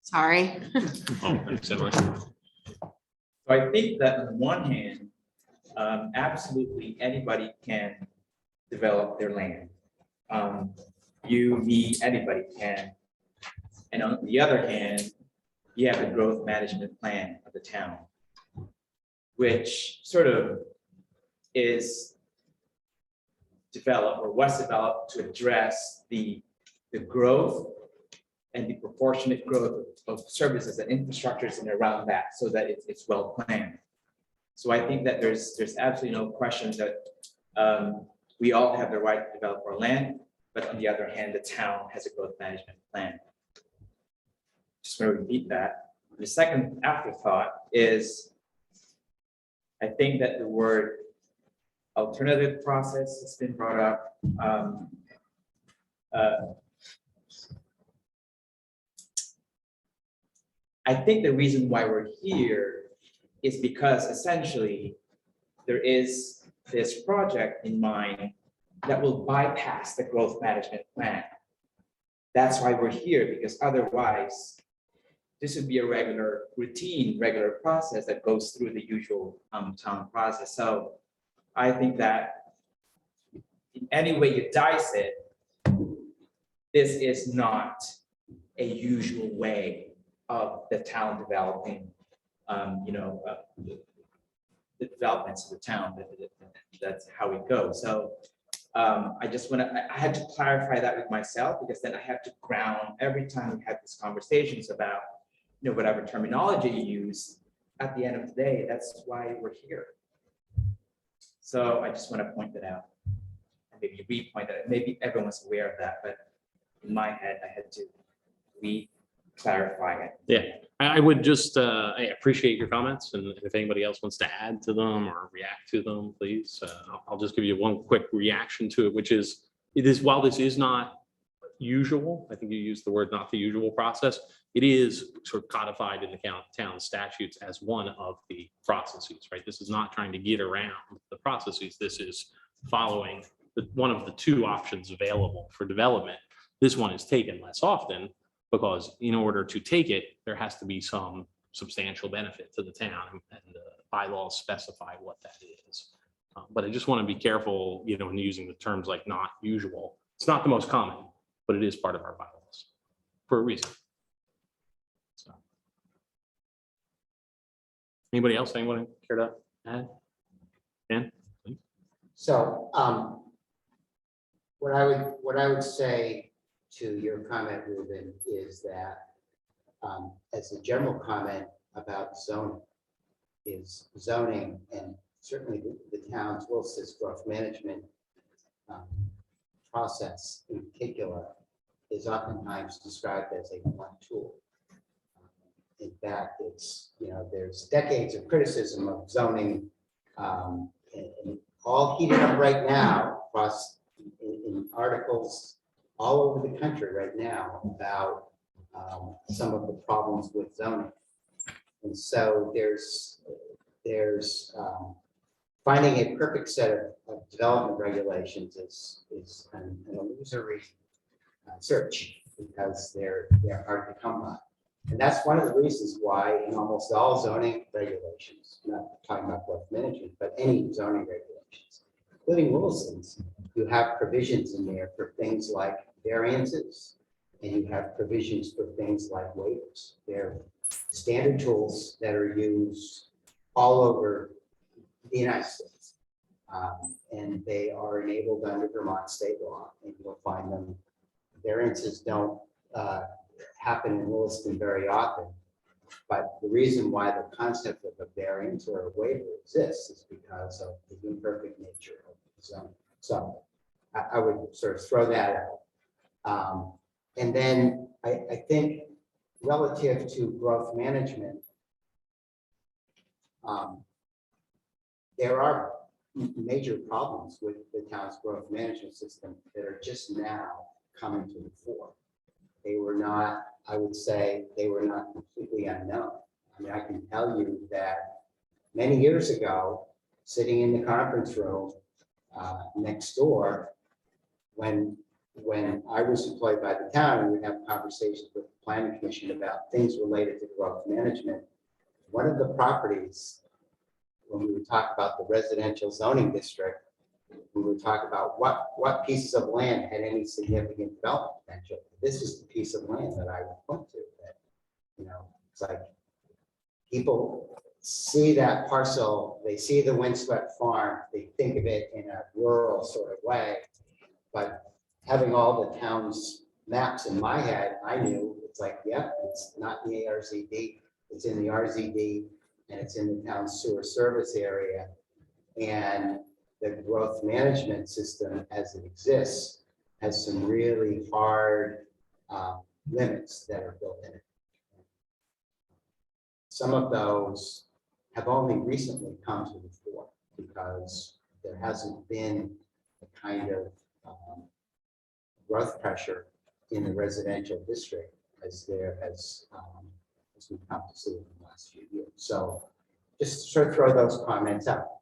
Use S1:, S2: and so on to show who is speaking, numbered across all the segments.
S1: Sorry.
S2: Oh, thanks so much.
S3: So I think that on one hand, absolutely anybody can develop their land. You, me, anybody can. And on the other hand, you have the growth management plan of the town, which sort of is developed or was developed to address the growth and the proportionate growth of services and infrastructures and around that, so that it's well planned. So I think that there's absolutely no question that we all have the right to develop our land, but on the other hand, the town has a growth management plan. Just want to repeat that. The second afterthought is, I think that the word alternative process has been brought up. I think the reason why we're here is because essentially there is this project in mind that will bypass the growth management plan. That's why we're here, because otherwise this would be a regular process that goes through the usual town process. So I think that in any way you dice it, this is not a usual way of the town developing, the developments of the town. That's how it goes. So I just want to, I had to clarify that with myself, because then I have to ground every time we have these conversations about, whatever terminology you use. At the end of the day, that's why we're here. So I just want to point that out, and maybe re-point that. Maybe everyone's aware of that, but in my head, I had to clarify it.
S2: Yeah, I would just, I appreciate your comments, and if anybody else wants to add to them or react to them, please. I'll just give you one quick reaction to it, which is, while this is not usual, I think you used the word not the usual process, it is sort of codified in the town statutes as one of the processes, right? This is not trying to get around the processes. This is following one of the two options available for development. This one is taken less often, because in order to take it, there has to be some substantial benefit to the town, and the bylaws specify what that is. But I just want to be careful, in using the terms like not usual. It's not the most common, but it is part of our bylaws for a reason. So, anybody else? Anyone care to add? Dan? Please.
S4: So what I would say to your comment, Ruben, is that as a general comment about zoning, and certainly the town's Wilson's growth management process in particular is oftentimes described as a one tool. In fact, it's, there's decades of criticism of zoning, and all heated up right now across in articles all over the country right now about some of the problems with zoning. And so there's finding a perfect set of development regulations is an illusory search, because they're hard to come by. And that's one of the reasons why in almost all zoning regulations, not talking about growth management, but any zoning regulation, regulations, including Wilson's. You have provisions in there for things like variances, and you have provisions for things like waivers. They're standard tools that are used all over the United States. And they are enabled under Vermont state law, and you'll find them. Variances don't happen in Williston very often, but the reason why the concept of a variance or a waiver exists is because of the imperfect nature of the zone. So I would sort of throw that out. And then I think relative to growth management, there are major problems with the town's growth management system that are just now coming to the fore. They were not, I would say, they were not completely unknown. I mean, I can tell you that many years ago, sitting in the conference room next door, when I was employed by the town, and we'd have conversations with the planning commission about things related to growth management. One of the properties, when we would talk about the residential zoning district, we would talk about what pieces of land had any significant development potential. This is the piece of land that I would point to that, you know, it's like people see that parcel, they see the windswept farm, they think of it in a rural sort of way, but having all the town's maps in my head, I knew it's like, yeah, it's not in the RZD, it's in the RZD, and it's in the town's sewer service area. And the growth management system as it exists has some really hard limits that are built in it. Some of those have only recently come to the fore because there hasn't been the kind of growth pressure in the residential district as there has as we've come to see in the last few years. So just sort of throw those comments out.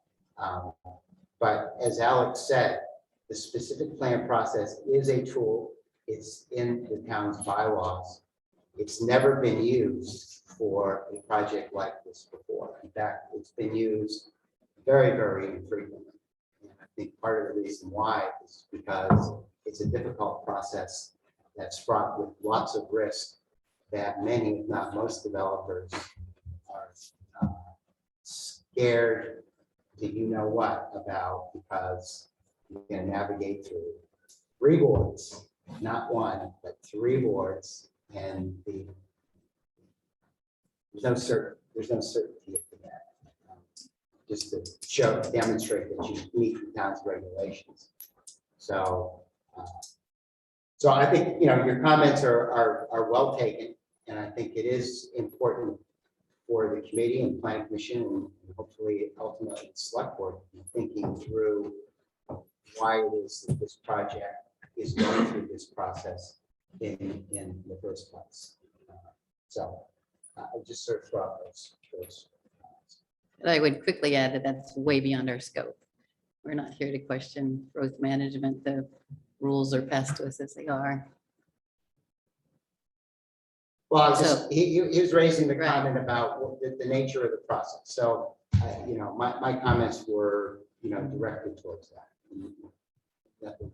S4: But as Alex said, the specific plan process is a tool. It's in the town's bylaws. It's never been used for a project like this before. In fact, it's been used very, very infrequently. And I think part of the reason why is because it's a difficult process that's fraught with lots of risk that many, if not most developers are scared to you know what about, because you're going to navigate through 3 boards, not 1, but 3 boards, and there's no certainty for that. Just to demonstrate that you meet the town's regulations. So, so I think your comments are well taken, and I think it is important for the committee and planning commission, and hopefully ultimately the select board, thinking through why it is that this project is going through this process in the first place. So I just sort of throw out those.
S5: I would quickly add that that's way beyond our scope. We're not here to question growth management. The rules are passed to us as they are.
S4: Well, I was just,
S5: So-
S4: he was raising the
S5: Right.
S4: comment about the nature of the process. So, my comments were, directed towards that. Nothing.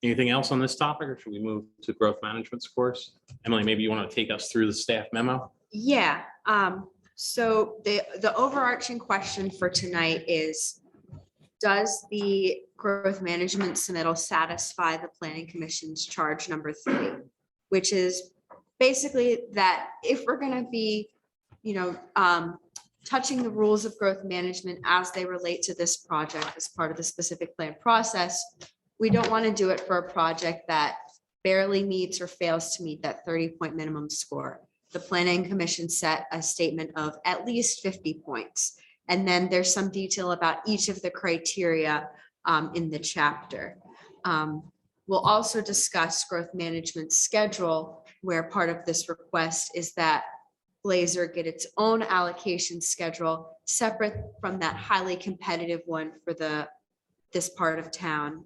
S2: Anything else on this topic, or should we move to growth management's course? Emily, maybe you want to take us through the staff memo?
S1: Yeah, so the overarching question for tonight is, does the growth management submittal satisfy the planning commission's charge number 3? Which is basically that if we're gonna be, touching the rules of growth management as they relate to this project as part of the specific plan process, we don't want to do it for a project that barely meets or fails to meet that 30-point minimum score. The planning commission set a statement of at least 50 points. And then there's some detail about each of the criteria in the chapter. We'll also discuss growth management schedule, where part of this request is that Glaser get its own allocation schedule separate from that highly competitive one for this part of town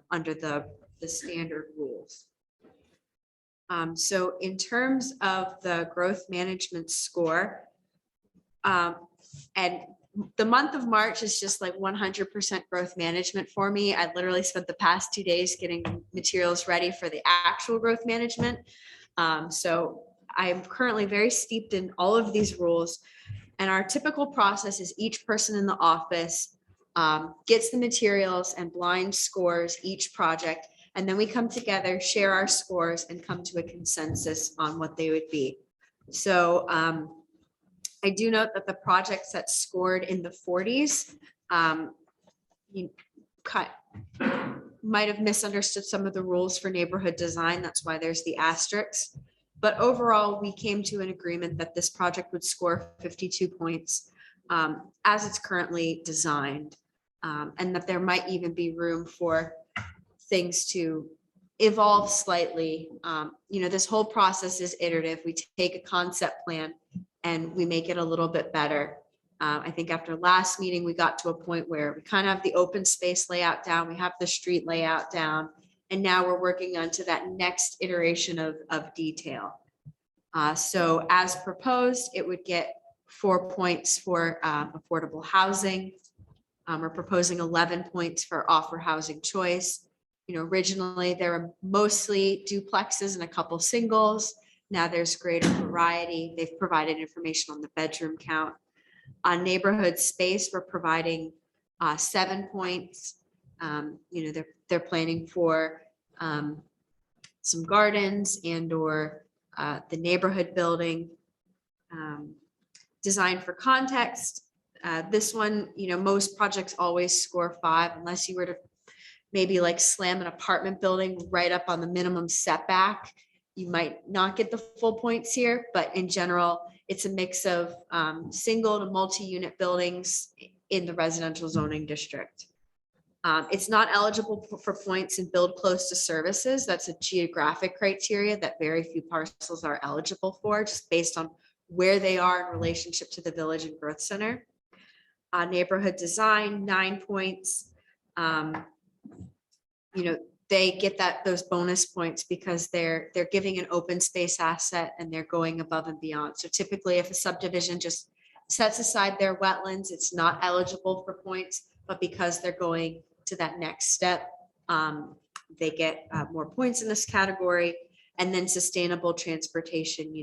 S1: under the standard rules. So in terms of the growth management score, and the month of March is just like 100% growth management for me. I literally spent the past 2 days getting materials ready for the actual growth management. So I'm currently very steeped in all of these rules. And our typical process is each person in the office gets the materials and blind scores each project. And then we come together, share our scores, and come to a consensus on what they would be. So I do note that the projects that scored in the 40s, you might have misunderstood some of the rules for neighborhood design. That's why there's the asterisks. But overall, we came to an agreement that this project would score 52 points as it's currently designed, and that there might even be room for things to evolve slightly. This whole process is iterative. We take a concept plan and we make it a little bit better. I think after last meeting, we got to a point where we kind of have the open space layout down, we have the street layout down, and now we're working on to that next iteration of detail. So as proposed, it would get 4 points for affordable housing. We're proposing 11 points for offer housing choice. Originally there were mostly duplexes and a couple singles. Now there's greater variety. They've provided information on the bedroom count. On neighborhood space, we're providing 7 points. They're planning for some gardens and/or the neighborhood building. Designed for context. This one, most projects always score 5 unless you were to maybe like slam an apartment building right up on the minimum setback. You might not get the full points here, but in general, it's a mix of single to multi-unit buildings in the residential zoning district. It's not eligible for points and build close to services. That's a geographic criteria that very few parcels are eligible for, just based on where they are in relationship to the village and growth center. Neighborhood design, 9 points. They get those bonus points because they're giving an open space asset and they're going above and beyond. So typically if a subdivision just sets aside their wetlands, it's not eligible for points, but because they're going to that next step, they get more points in this category. And then sustainable transportation,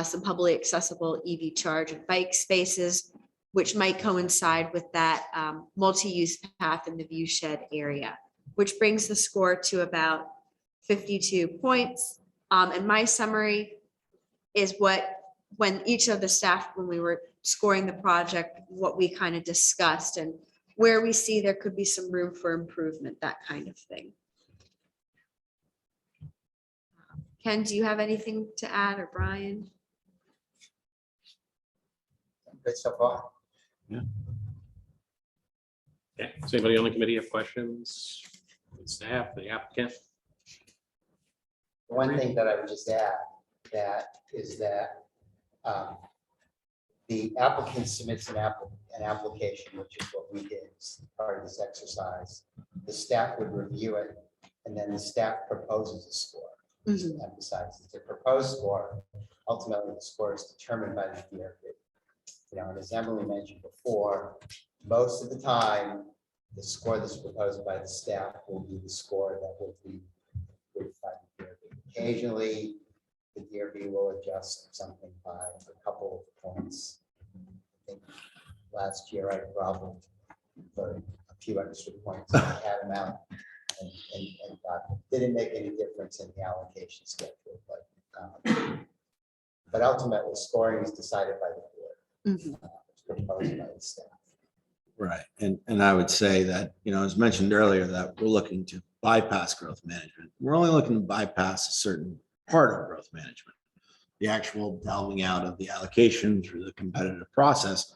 S1: some publicly accessible EV charge and bike spaces, which might coincide with that multi-use path in the view shed area, which brings the score to about 52 points. And my summary is when each of the staff, when we were scoring the project, what we kind of discussed and where we see there could be some room for improvement, that kind of thing. Ken, do you have anything to add, or Brian?
S4: Good so far.
S2: Okay, does anybody on the committee have questions? Staff, the applicant?
S4: One thing that I would just add is that the applicant submits an application, which is what we did as part of this exercise. The staff would review it, and then the staff proposes a score. Emphasize it's a proposed score. Ultimately, the score is determined by the DRB. And as Emily mentioned before, most of the time, the score that's proposed by the staff will be the score that will be approved by the DRB. Occasionally, the DRB will adjust something by a couple of points. I think last year I problem for a few extra points in the cat amount and didn't make any difference in the allocation schedule. But ultimately, scoring is decided by the board. It's proposed by the staff.
S6: Right. And I would say that, as mentioned earlier, that we're looking to bypass growth management. We're only looking to bypass a certain part of growth management. The actual delving out of the allocation through the competitive process.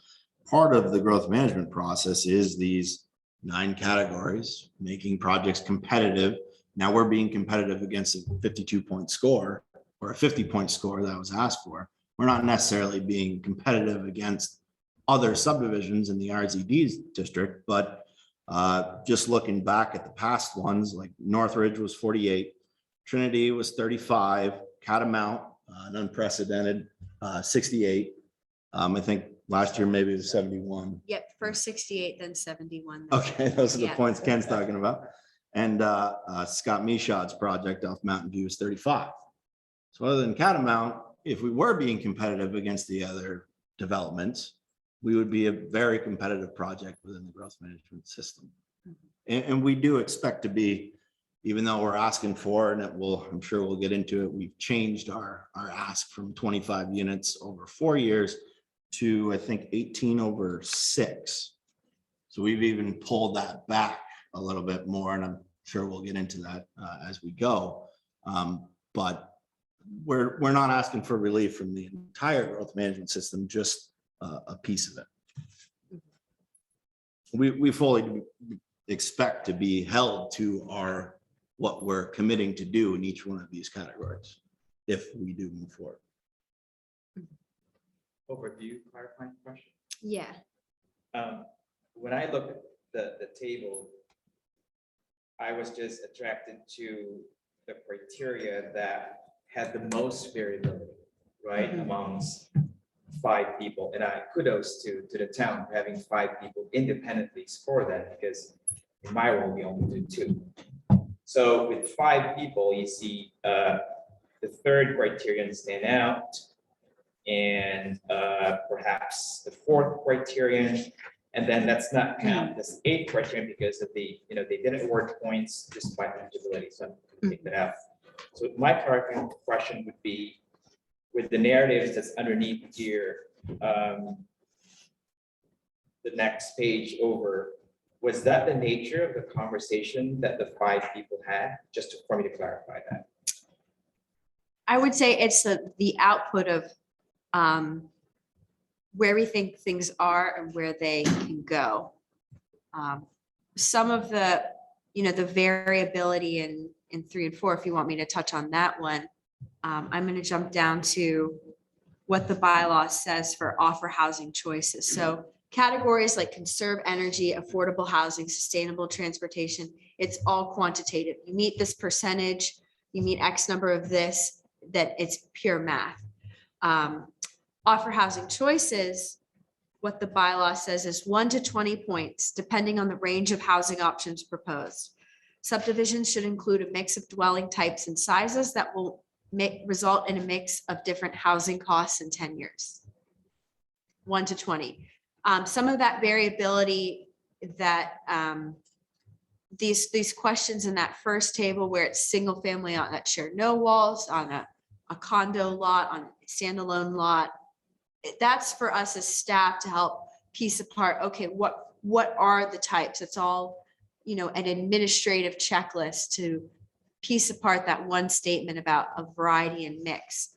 S6: Part of the growth management process is these 9 categories, making projects competitive. Now we're being competitive against a 52-point score or a 50-point score that was asked for. We're not necessarily being competitive against other subdivisions in the RZD district, but just looking back at the past ones, like Northridge was 48, Trinity was 35, Catamount, an unprecedented 68. I think Last year, maybe it was 71.
S1: Yep, first 68, then 71.
S6: Okay, those are the
S1: Yeah.
S6: points Ken's talking about. And Scott Mishad's project off Mountain View is 35. So other than Catamount, if we were being competitive against the other developments, we would be a very competitive project within the growth management system. And we do expect to be, even though we're asking for, and it will, I'm sure we'll get into it, we've changed our ask from 25 units over 4 years to, I think, 18 over 6. So we've even pulled that back a little bit more, and I'm sure we'll get into that as we go. But we're not asking for relief from the entire growth management system, just a piece of it. We fully expect to be held to what we're committing to do in each one of these categories if we do move forward.
S3: Overview, clarifying question.
S1: Yeah,
S3: When I look at the table, I was just attracted to the criteria that had the most variability, right, amongst 5 people. And I kudos to the town for having 5 people independently score that, because in my role, we only do 2. So with 5 people, you see the third criterion stand out, and perhaps the 4th criterion, and then let's not count this 8th criterion because of the, they didn't award points despite eligibility, so I'm gonna take that out. So my clarifying question would be, with the narratives that's underneath here, the next page over, was that the nature of the conversation that the 5 people had? Just for me to clarify that.
S1: I would say it's the output of where we think things are and where they can go. Some of the, the variability in 3 and 4, if you want me to touch on that one, I'm going to jump down to what the bylaw says for offer housing choices. So categories like conserve energy, affordable housing, sustainable transportation, it's all quantitative. You meet this percentage, you meet X number of this, that it's pure math. Offer housing choices, what the bylaw says is 1 to 20 points, depending on the range of housing options proposed. Subdivisions should include a mix of dwelling types and sizes that will result in a mix of different housing costs and tenures. 1 to 20. Some of that variability that these questions in that first table where it's single family on that shared no walls, on a condo lot, on a standalone lot, that's for us as staff to help piece apart, okay, what are the types? It's all, an administrative checklist to piece apart that one statement about a variety and mix.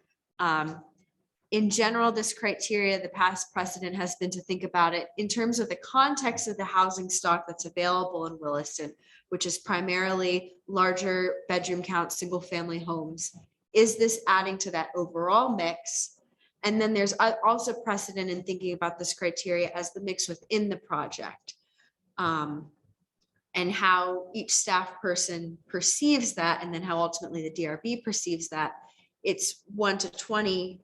S1: In general, this criteria, the past precedent has been to think about it in terms of the context of the housing stock that's available in Williston, which is primarily larger bedroom count, single family homes. Is this adding to that overall mix? And then there's also precedent in thinking about this criteria as the mix within the project. And how each staff person perceives that, and then how ultimately the DRB perceives that. It's 1 to 20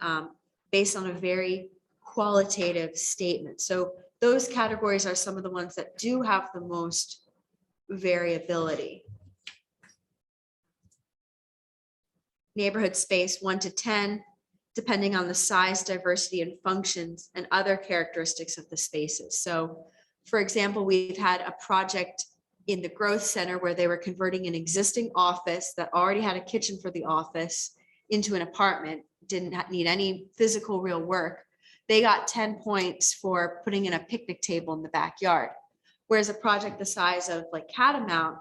S1: based on a very qualitative statement. So those categories are some of the ones that do have the most variability. Neighborhood space 1 to 10, depending on the size, diversity, and functions and other characteristics of the spaces. So for example, we've had a project in the growth center where they were converting an existing office that already had a kitchen for the office into an apartment, didn't need any physical real work. They got 10 points for putting in a picnic table in the backyard. Whereas a project the size of like Catamount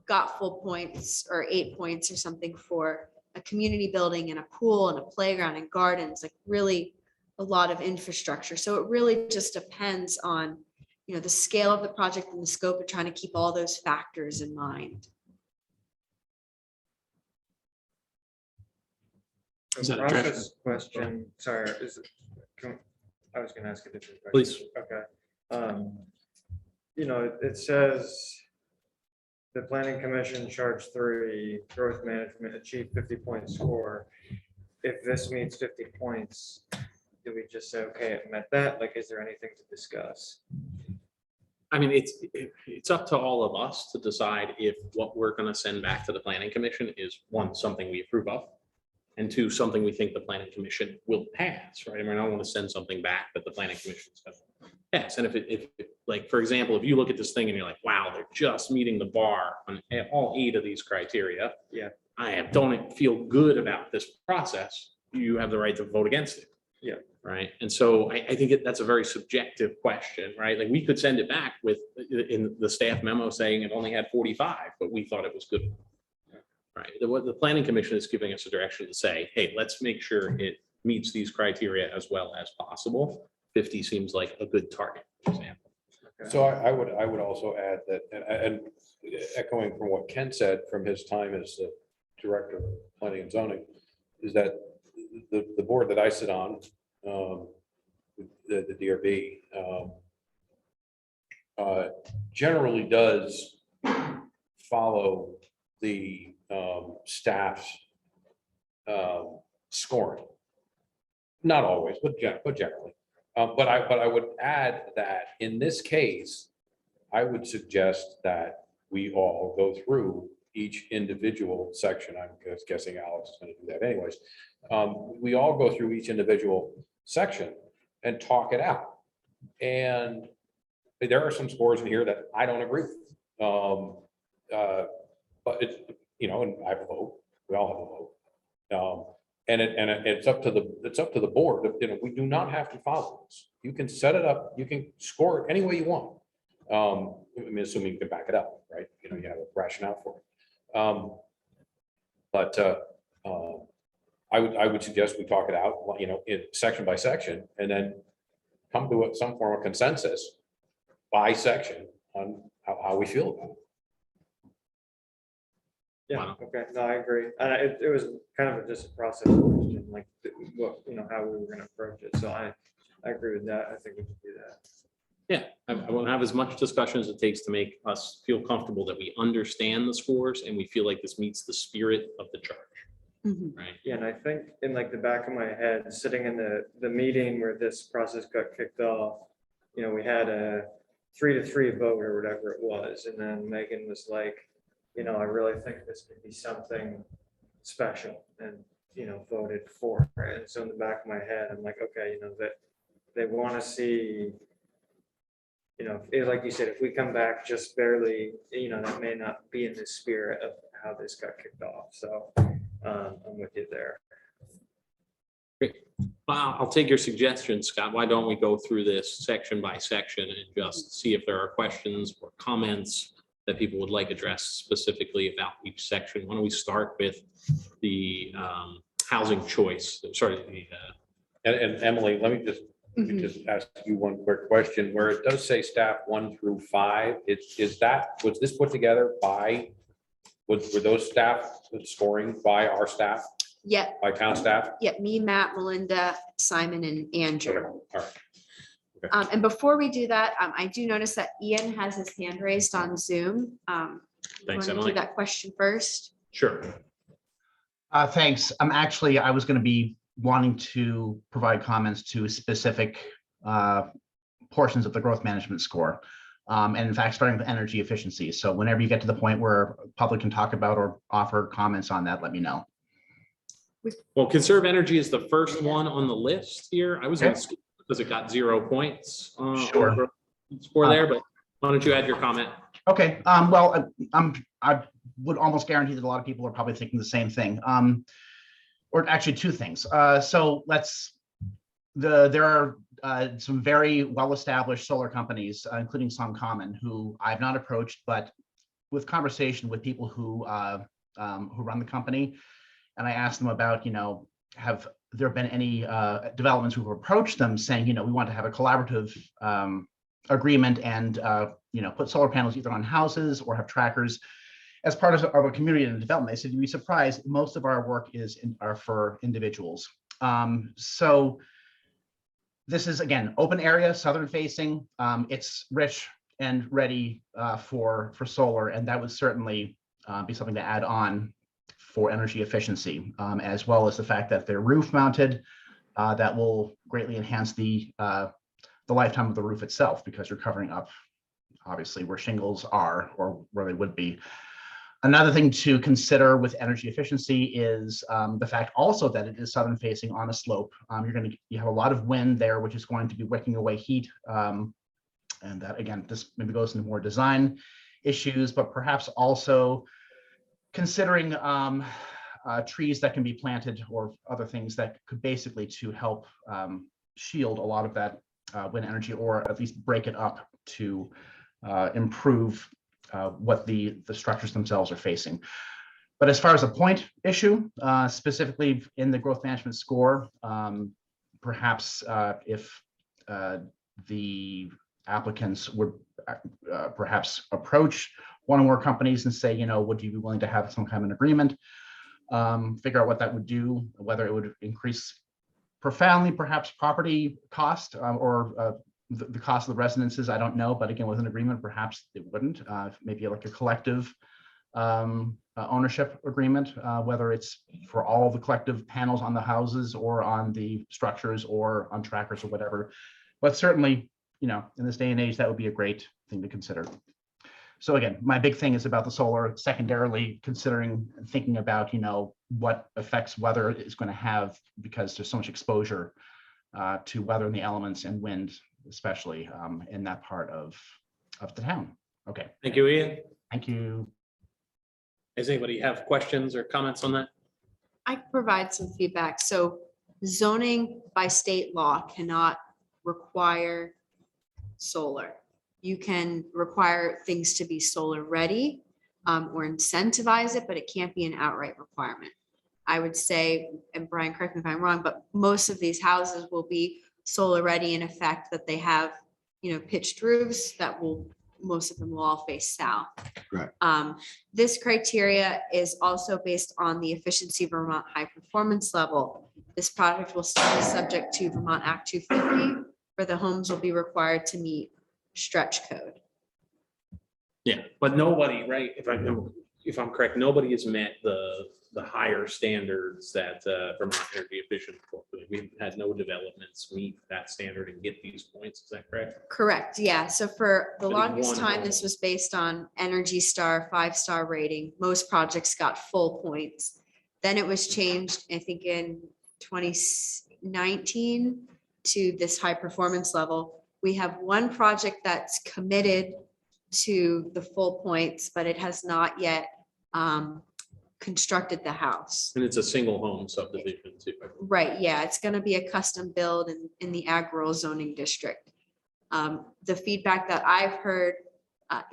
S1: got full points or 8 points or something for a community building and a pool and a playground and gardens, like really a lot of infrastructure. So it really just depends on, the scale of the project and the scope of trying to keep all those factors in mind.
S2: Is that
S7: Process
S2: addressed?
S7: question, sorry, I was gonna ask a different question.
S2: Please.
S7: Okay. It says the planning commission charge 3, growth management achieved 50-point score. If this meets 50 points, do we just say, okay, it met that? Like, is there anything to discuss?
S2: I mean, it's up to all of us to decide if what we're gonna send back to the planning commission is, one, something we approve of, and two, something we think the planning commission will pass, right? I mean, I don't want to send something back that the planning commission is gonna pass. And like, for example, if you look at this thing and you're like, wow, they're just meeting the bar on all 8 of these criteria.
S7: Yeah.
S2: Don't feel good about this process, you have the right to vote against it.
S7: Yeah.
S2: Right. And so I think that's a very subjective question, right? Like, we could send it back with, in the staff memo saying it only had 45, but we thought it was good. Right. What the planning commission is giving us a direction to say, hey, let's make sure it meets these criteria as well as possible. 50 seems like a good target, for example.
S8: So I would also add that, and echoing from what Ken said from his time as the director of planning and zoning, is that the board that I sit on, the DRB, generally does follow the staff's scoring. Not always, but generally. But I would add that in this case, I would suggest that we all go through each individual section. I'm guessing Alex is going to do that anyways. We all go through each individual section and talk it out. And there are some scores in here that I don't agree with. But it's, and I have a vote. We all have a vote. And it's up to the board. We do not have to follow this. You can set it up. You can score it any way you want. I mean, assuming you can back it up, right? You have a rationale for it. I would suggest we talk it out, in section by section, and then come to some form of consensus by section on how we feel about it.
S7: Yeah,
S2: Wow.
S7: okay, no, I agree. It was kind of just a process question, like, what, how we were gonna approach it. So I agree with that. I think we can do that.
S2: Yeah, I want to have as much discussion as it takes to make us feel comfortable that we understand the scores and we feel like this meets the spirit of the charge,
S1: Mhm.
S2: right?
S7: Yeah, and I think in like the back of my head, sitting in the meeting where this process got kicked off, we had a 3-3 vote or whatever it was. And then Megan was like, I really think this could be something special, and, voted for it. And so in the back of my head, I'm like, okay, that they want to see, like you said, if we come back just barely, that may not be in the spirit of how this got kicked off. So I'm with you there.
S2: Well, I'll take your suggestion, Scott. Why don't we go through this section by section and just see if there are questions or comments that people would like addressed specifically about each section? Why don't we start with the housing choice? Sorry,
S8: And Emily, let me just ask you one quick question. Where it does say staff 1 through 5, was this put together by, were those staff scoring by our staff,
S1: Yep,
S8: by town staff?
S1: yep, me, Matt, Melinda, Simon, and Andrew.
S8: Okay, all right.
S1: And before we do that, I do notice that Ian has his hand raised on Zoom.
S2: Thanks,
S1: Want to
S2: Emily.
S1: do that question first?
S2: sure.
S9: Thanks. I was going to be wanting to provide comments to specific portions of the growth management score. And in fact, starting with energy efficiency. So whenever you get to the point where public can talk about or offer comments on that, let me know.
S2: Well, conserve energy is the first one on the list here. I was going to skip because it got 0 points.
S9: Sure.
S2: Score there, but why don't you add your comment?
S9: Okay. Well, I would almost guarantee that a lot of people are probably thinking the same thing. Or actually 2 things. So there are some very well-established solar companies, including some common, who I've not approached, but with conversation with people who run the company, and I asked them about, have there been any developments who've approached them saying, we want to have a collaborative agreement and put solar panels either on houses or have trackers as part of a community and development. They said, you'd be surprised, most of our work are for individuals. So this is, again, open area, southern facing. It's rich and ready for solar, and that would certainly be something to add on for energy efficiency, as well as the fact that they're roof mounted. that will greatly enhance the lifetime of the roof itself, because you're covering up obviously where shingles are or where they would be. Another thing to consider with energy efficiency is the fact also that it is southern facing on a slope. You have a lot of wind there, which is going to be wicking away heat. And that, again, this maybe goes into more design issues, but perhaps also considering trees that can be planted or other things that could basically to help shield a lot of that wind energy, or at least break it up to improve what the structures themselves are facing. But as far as a point issue, specifically in the growth management score, perhaps if the applicants would perhaps approach one or more companies and say, would you be willing to have some kind of an agreement? Figure out what that would do, whether it would increase profoundly, perhaps property cost or the cost of the residences, I don't know. But again, with an agreement, perhaps it wouldn't. Maybe like a collective ownership agreement, whether it's for all the collective panels on the houses or on the structures or on trackers or whatever. But certainly, in this day and age, that would be a great thing to consider. So again, my big thing is about the solar, secondarily considering, thinking about, what effects weather is going to have, because there's so much exposure to weather and the elements and wind, especially in that part of the town. Okay.
S2: Thank you, Ian.
S9: Thank you.
S2: Does anybody have questions or comments on that?
S1: I can provide some feedback. So zoning by state law cannot require solar. You can require things to be solar ready or incentivize it, but it can't be an outright requirement. I would say, and Brian, correct me if I'm wrong, but most of these houses will be solar ready in effect, that they have, pitched roofs that most of them will all face south.
S6: Correct.
S1: This criteria is also based on the Efficiency Vermont High Performance Level. This project will still be subject to Vermont Act 250, where the homes will be required to meet stretch code.
S2: Yeah, but nobody, right, if I'm correct, nobody has met the higher standards that Vermont Energy Efficient. We've had no developments meet that standard and get these points. Is that correct?
S1: Correct, yeah. So for the
S2: But in
S1: longest
S2: one
S1: time,
S2: home.
S1: this was based on Energy Star 5-star rating. Most projects got full points. Then it was changed, I think in 2019 to this high performance level. We have one project that's committed to the full points, but it has not yet constructed the house.
S2: And it's a single home subdivision too.
S1: Right, yeah, it's gonna be a custom build in the ag rural zoning district. The feedback that I've heard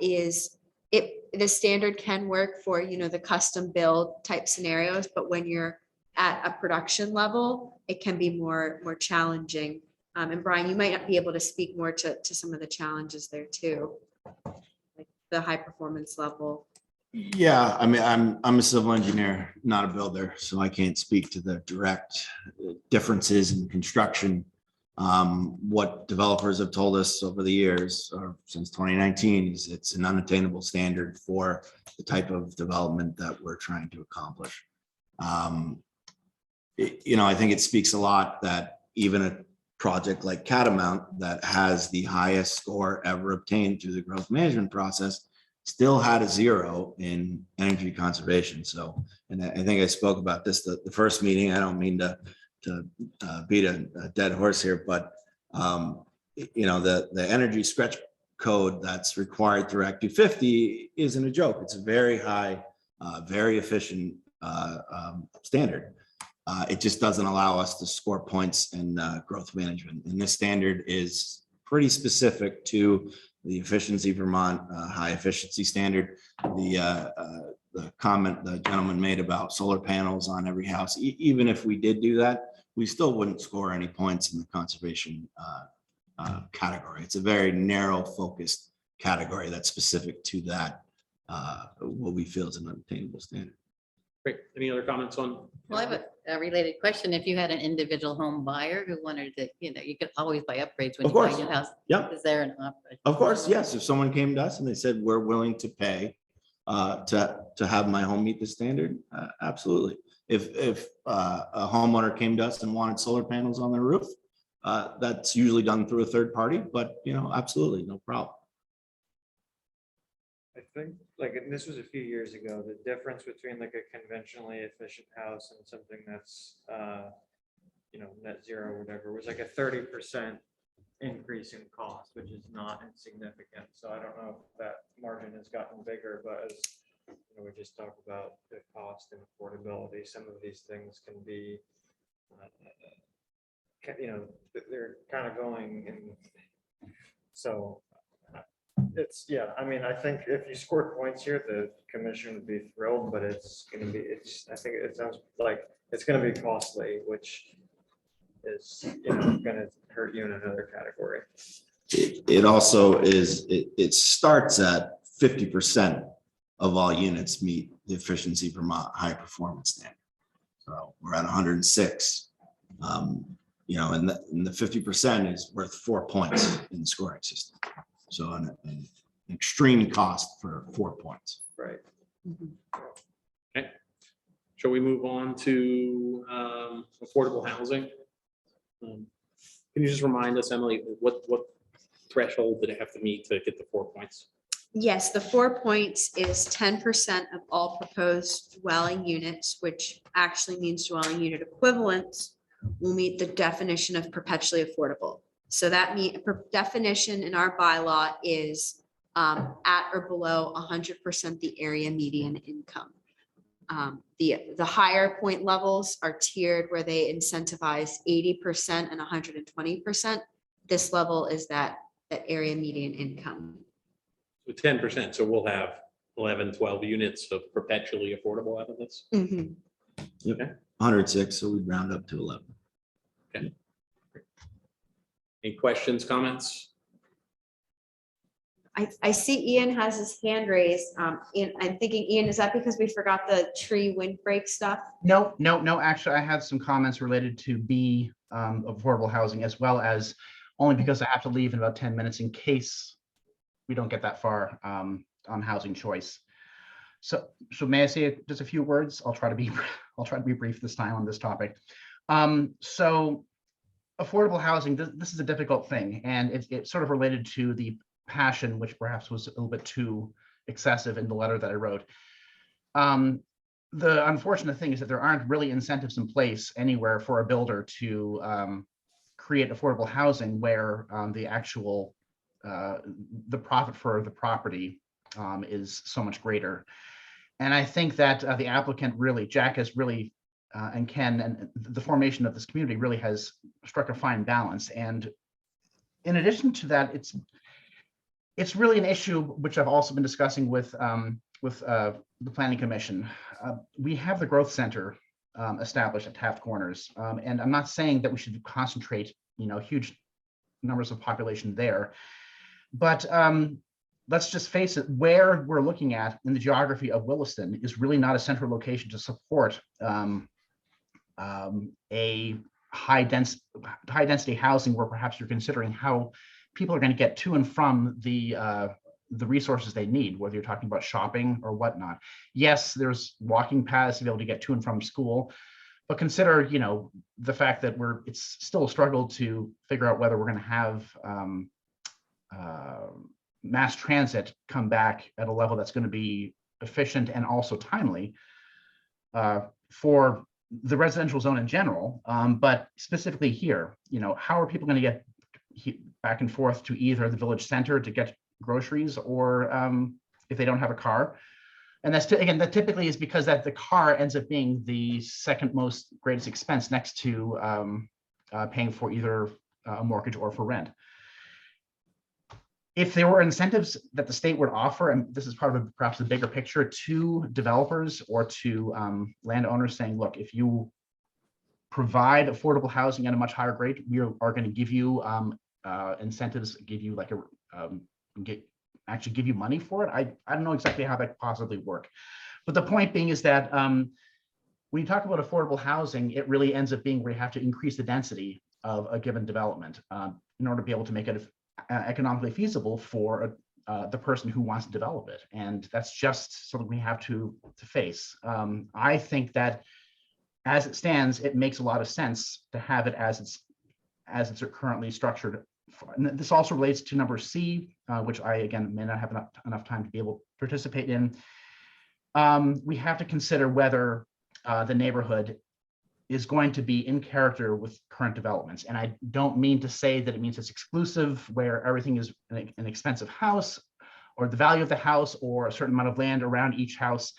S1: is the standard can work for, the custom build type scenarios, but when you're at a production level, it can be more challenging. And Brian, you might not be able to speak more to some of the challenges there too, like the high performance level.
S6: Yeah, I mean, I'm a civil engineer, not a builder, so I can't speak to the direct differences in construction. What developers have told us over the years, or since 2019, is it's an unattainable standard for the type of development that we're trying to accomplish. I think it speaks a lot that even a project like Catamount that has the highest score ever obtained through the growth management process still had a 0 in energy conservation. So, and I think I spoke about this the first meeting. I don't mean to beat a dead horse here, but the energy stretch code that's required through Act 250 isn't a joke. It's a very high, very efficient standard. It just doesn't allow us to score points in growth management. And this standard is pretty specific to the Efficiency Vermont high efficiency standard. The comment the gentleman made about solar panels on every house, even if we did do that, we still wouldn't score any points in the conservation category. It's a very narrow focused category that's specific to that, what we feel is an unattainable standard.
S2: Great. Any other comments on?
S5: Well, I have a related question. If you had an individual home buyer who wanted to, you could always buy upgrades when
S6: Of
S5: you buy a
S6: course.
S5: new house.
S6: Yep.
S5: Is there an option?
S6: Of course, yes. If someone came to us and they said, we're willing to pay to have my home meet the standard, absolutely. if a homeowner came to us and wanted solar panels on their roof, that's usually done through a third party, but absolutely, no problem.
S7: I think, like, and this was a few years ago, the difference between like a conventionally efficient house and something that's, net zero or whatever, was like a 30% increase in cost, which is not insignificant. So I don't know if that margin has gotten bigger, but as we just talked about the cost and affordability, some of these things can be, they're kind of going in. So it's, I think if you scored points here, the commission would be thrilled, but it's gonna be, I think it sounds like it's gonna be costly, which is, gonna hurt you in another category.
S6: It also is, it starts at 50% of all units meet the efficiency Vermont high performance standard. So we're at 106. And the 50% is worth 4 points in the scoring system. So an extreme cost for 4 points.
S7: Right.
S2: Okay. Shall we move on to affordable housing? Can you just remind us, Emily, what threshold did it have to meet to get the 4 points?
S1: Yes, the 4 points is 10% of all proposed dwelling units, which actually means dwelling unit equivalents will meet the definition of perpetually affordable. So that definition in our bylaw is at or below 100% the area median income. The higher point levels are tiered where they incentivize 80% and 120%. This level is that area median income.
S2: With 10%, so we'll have 11, 12 units of perpetually affordable out of this.
S1: Mhm.
S2: Okay.
S6: 106, so we'd round up to 11.
S2: Okay. Any questions, comments?
S1: I see Ian has his hand raised. I'm thinking, Ian, is that because we forgot the tree windbreak stuff?
S9: No. Actually, I had some comments related to B, affordable housing, as well as only because I have to leave in about 10 minutes in case we don't get that far on housing choice. So may I say just a few words? I'll try to be brief this time on this topic. So affordable housing, this is a difficult thing, and it's sort of related to the passion, which perhaps was a little bit too excessive in the letter that I wrote. The unfortunate thing is that there aren't really incentives in place anywhere for a builder to create affordable housing where the actual the profit for the property is so much greater. And I think that the applicant really, Jack, has really, and Ken, and the formation of this community really has struck a fine balance. And in addition to that, it's really an issue which I've also been discussing with the Planning Commission. We have the Growth Center established at Taft Corners, and I'm not saying that we should concentrate, huge numbers of population there, but let's just face it, where we're looking at in the geography of Williston is really not a central location to support a high density housing where perhaps you're considering how people are going to get to and from the resources they need, whether you're talking about shopping or whatnot. Yes, there's walking paths to be able to get to and from school, but consider, the fact that it's still a struggle to figure out whether we're going to have mass transit come back at a level that's going to be efficient and also timely for the residential zone in general, but specifically here, how are people going to get back and forth to either the village center to get groceries, or if they don't have a car? And that's again, that typically is because that the car ends up being the second most greatest expense next to paying for either a mortgage or for rent. If there were incentives that the state would offer, and this is part of perhaps the bigger picture, to developers or to landowners saying, look, if you provide affordable housing at a much higher rate, we are going to give you incentives, give you like actually give you money for it. I don't know exactly how that could possibly work. But the point being is that when you talk about affordable housing, it really ends up being where you have to increase the density of a given development in order to be able to make it economically feasible for the person who wants to develop it. And that's just something we have to face. I think that as it stands, it makes a lot of sense to have it as it's currently structured. And this also relates to number C, which I, again, may not have enough time to be able to participate in. We have to consider whether the neighborhood is going to be in character with current developments. And I don't mean to say that it means it's exclusive, where everything is an expensive house, or the value of the house, or a certain amount of land around each house.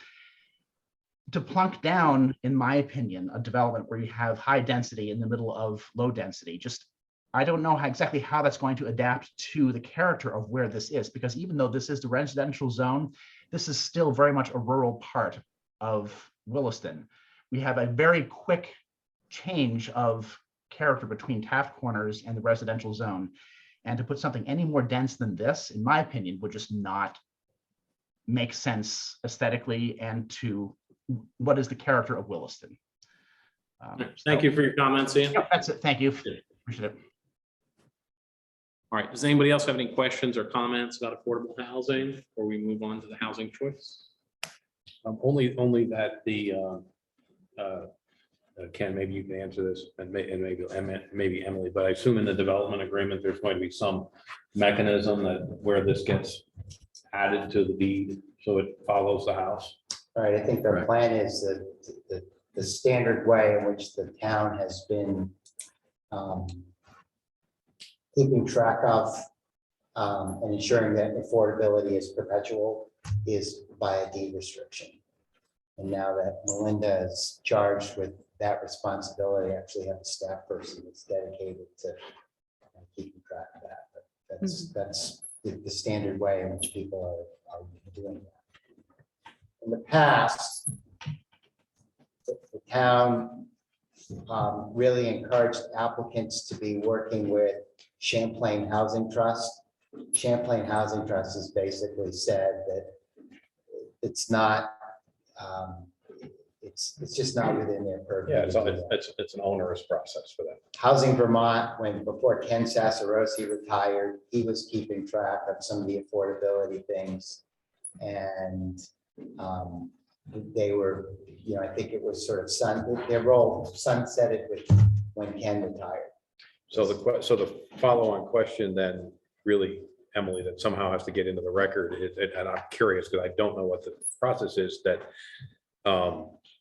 S9: To plunk down, in my opinion, a development where you have high density in the middle of low density, just, I don't know exactly how that's going to adapt to the character of where this is, because even though this is the residential zone, this is still very much a rural part of Williston. We have a very quick change of character between Taft Corners and the residential zone. And to put something any more dense than this, in my opinion, would just not make sense aesthetically and to what is the character of Williston.
S2: Thank you for your comments, Ian.
S9: Yeah, that's it. Thank you. Appreciate it.
S2: All right, does anybody else have any questions or comments about affordable housing before we move on to the housing choice?
S8: Only that the, Ken, maybe you can answer this, and maybe Emily, but I assume in the development agreement, there's going to be some mechanism that where this gets added to the deed, so it follows the house.
S4: Right, I think the plan is that the standard way in which the town has been keeping track of and ensuring that affordability is perpetual is by a deed restriction. And now that Melinda is charged with that responsibility, I actually have a staff person that's dedicated to keeping track of that. But that's the standard way in which people are doing that. In the past, the town really encouraged applicants to be working with Champlain Housing Trust. Champlain Housing Trust has basically said that it's not, it's just not within their purview.
S8: Yeah, it's an onerous process for them.
S4: Housing Vermont, before Ken Sassarossi retired, he was keeping track of some of the affordability things. And they were, I think it was sort of their role sunsetted when Ken retired.
S8: So the follow-on question then, really, Emily, that somehow has to get into the record, and I'm curious because I don't know what the process is, that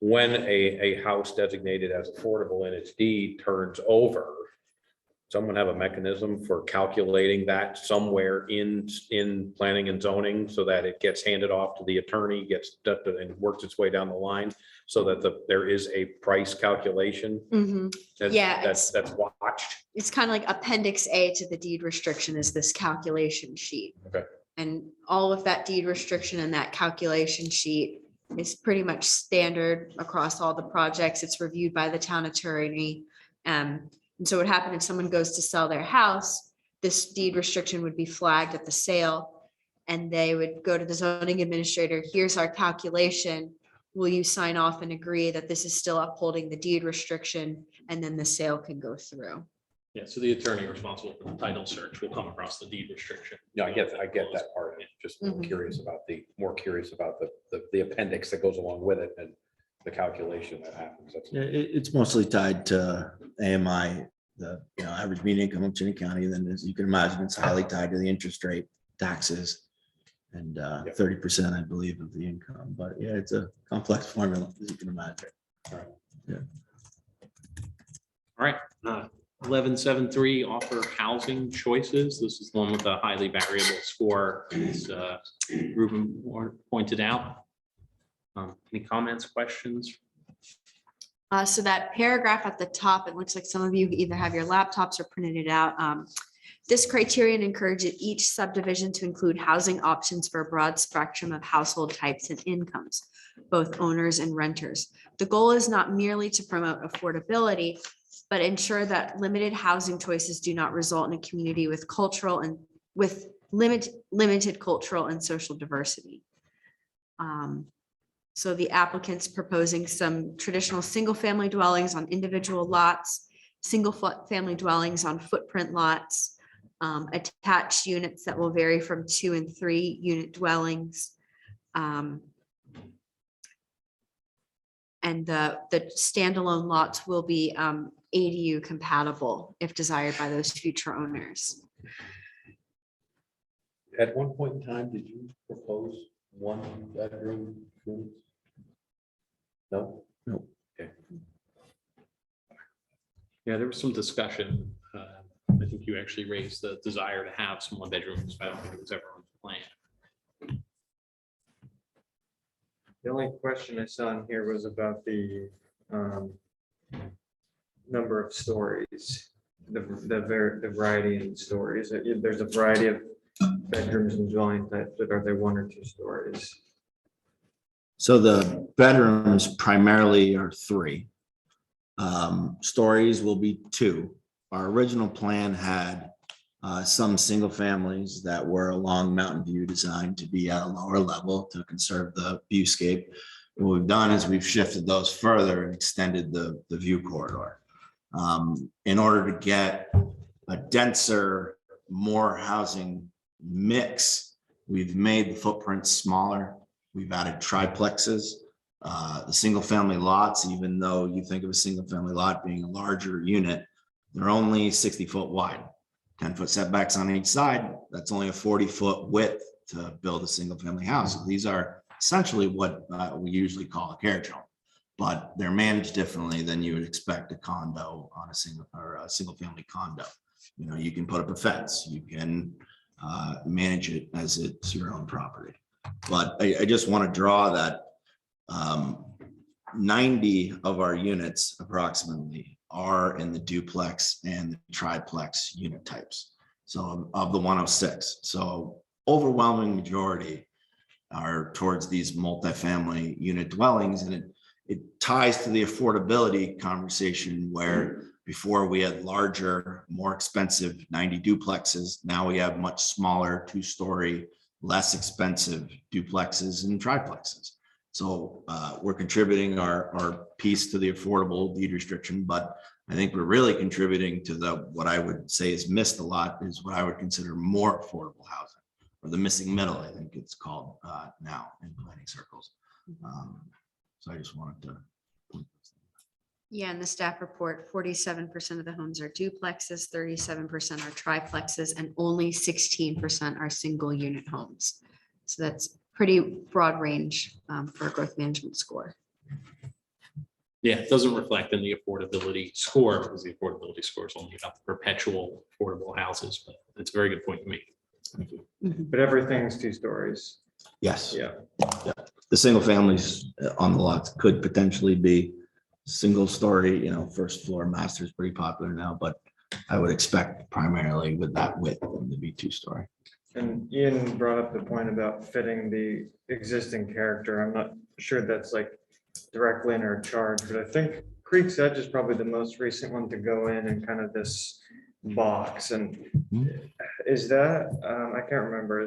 S8: when a house designated as affordable in its deed turns over, someone have a mechanism for calculating that somewhere in planning and zoning so that it gets handed off to the attorney, and works its way down the line so that there is a price calculation. That's watched.
S1: It's kind of like Appendix A to the deed restriction is this calculation sheet.
S8: Okay.
S1: And all of that deed restriction and that calculation sheet is pretty much standard across all the projects. It's reviewed by the town attorney. And so what happened if someone goes to sell their house, this deed restriction would be flagged at the sale and they would go to the zoning administrator. Here's our calculation. Will you sign off and agree that this is still upholding the deed restriction? And then the sale can go through.
S2: Yeah, so the attorney responsible for the title search will come across the deed restriction.
S8: Yeah, I get that part. Just more curious about the appendix that goes along with it and the calculation that happens.
S6: Yeah, it's mostly tied to AMI, the average median income of Cheney County. Then, as you can imagine, it's highly tied to the interest rate, taxes, and 30%, I believe, of the income. But yeah, it's a complex formula, as you can imagine.
S2: All right.
S6: Yeah.
S2: All right. 1173 offer housing choices. This is the one with a highly variable score, as Ruben pointed out. Any comments, questions?
S1: So that paragraph at the top, it looks like some of you either have your laptops or printed it out. This criterion encourages each subdivision to include housing options for a broad spectrum of household types and incomes, both owners and renters. The goal is not merely to promote affordability, but ensure that limited housing choices do not result in a community with limited cultural and social diversity. So the applicant's proposing some traditional single-family dwellings on individual lots, single-family dwellings on footprint lots, attached units that will vary from 2 and 3 unit dwellings. And the standalone lots will be ADU compatible if desired by those future owners.
S8: At one point in time, did you propose 1-bedroom units? No?
S6: No.
S8: Okay.
S2: Yeah, there was some discussion. I think you actually raised the desire to have some 1-bedrooms, but I don't think it was ever on the plan.
S7: The only question I saw in here was about the number of stories, the variety in stories. There's a variety of bedrooms and dwelling types, but are they 1 or 2 stories?
S6: So the bedrooms primarily are 3. Stories will be 2. Our original plan had some single families that were along Mountain View designed to be at a lower level to conserve the viewscape. What we've done is we've shifted those further and extended the view corridor. In order to get a denser, more housing mix, we've made the footprint smaller. We've added triplexes. The single family lots, even though you think of a single family lot being a larger unit, they're only 60-foot wide, 10-foot setbacks on each side. That's only a 40-foot width to build a single family house. So these are essentially what we usually call a carriage home, but they're managed differently than you would expect a condo on a single family condo. You know, you can put up a fence, you can manage it as it's your own property. But I just want to draw that 90 of our units approximately are in the duplex and the triplex unit types. So of the 106, so overwhelming majority are towards these multifamily unit dwellings, and it ties to the affordability conversation where before we had larger, more expensive 90 duplexes. Now we have much smaller 2-story, less expensive duplexes and triplexes. So we're contributing our piece to the affordable deed restriction, but I think we're really contributing to what I would say is missed a lot is what I would consider more affordable housing, or the missing middle, I think it's called now in planning circles. So I just wanted to.
S1: Yeah, in the staff report, 47% of the homes are duplexes, 37% are triplexes, and only 16% are single unit homes. So that's pretty broad range for a growth management score.
S2: Yeah, it doesn't reflect in the affordability score because the affordability score is only about the perpetual affordable houses, but it's a very good point to make. Thank you.
S7: But everything's 2 stories.
S6: Yes.
S7: Yeah.
S6: The single families on the lots could potentially be single story, first floor master is pretty popular now, but I would expect primarily with that width them to be 2-story.
S7: And Ian brought up the point about fitting the existing character. I'm not sure that's like directly in our charge, but I think Creek's Edge is probably the most recent one to go in and kind of this box. And is that, I can't remember,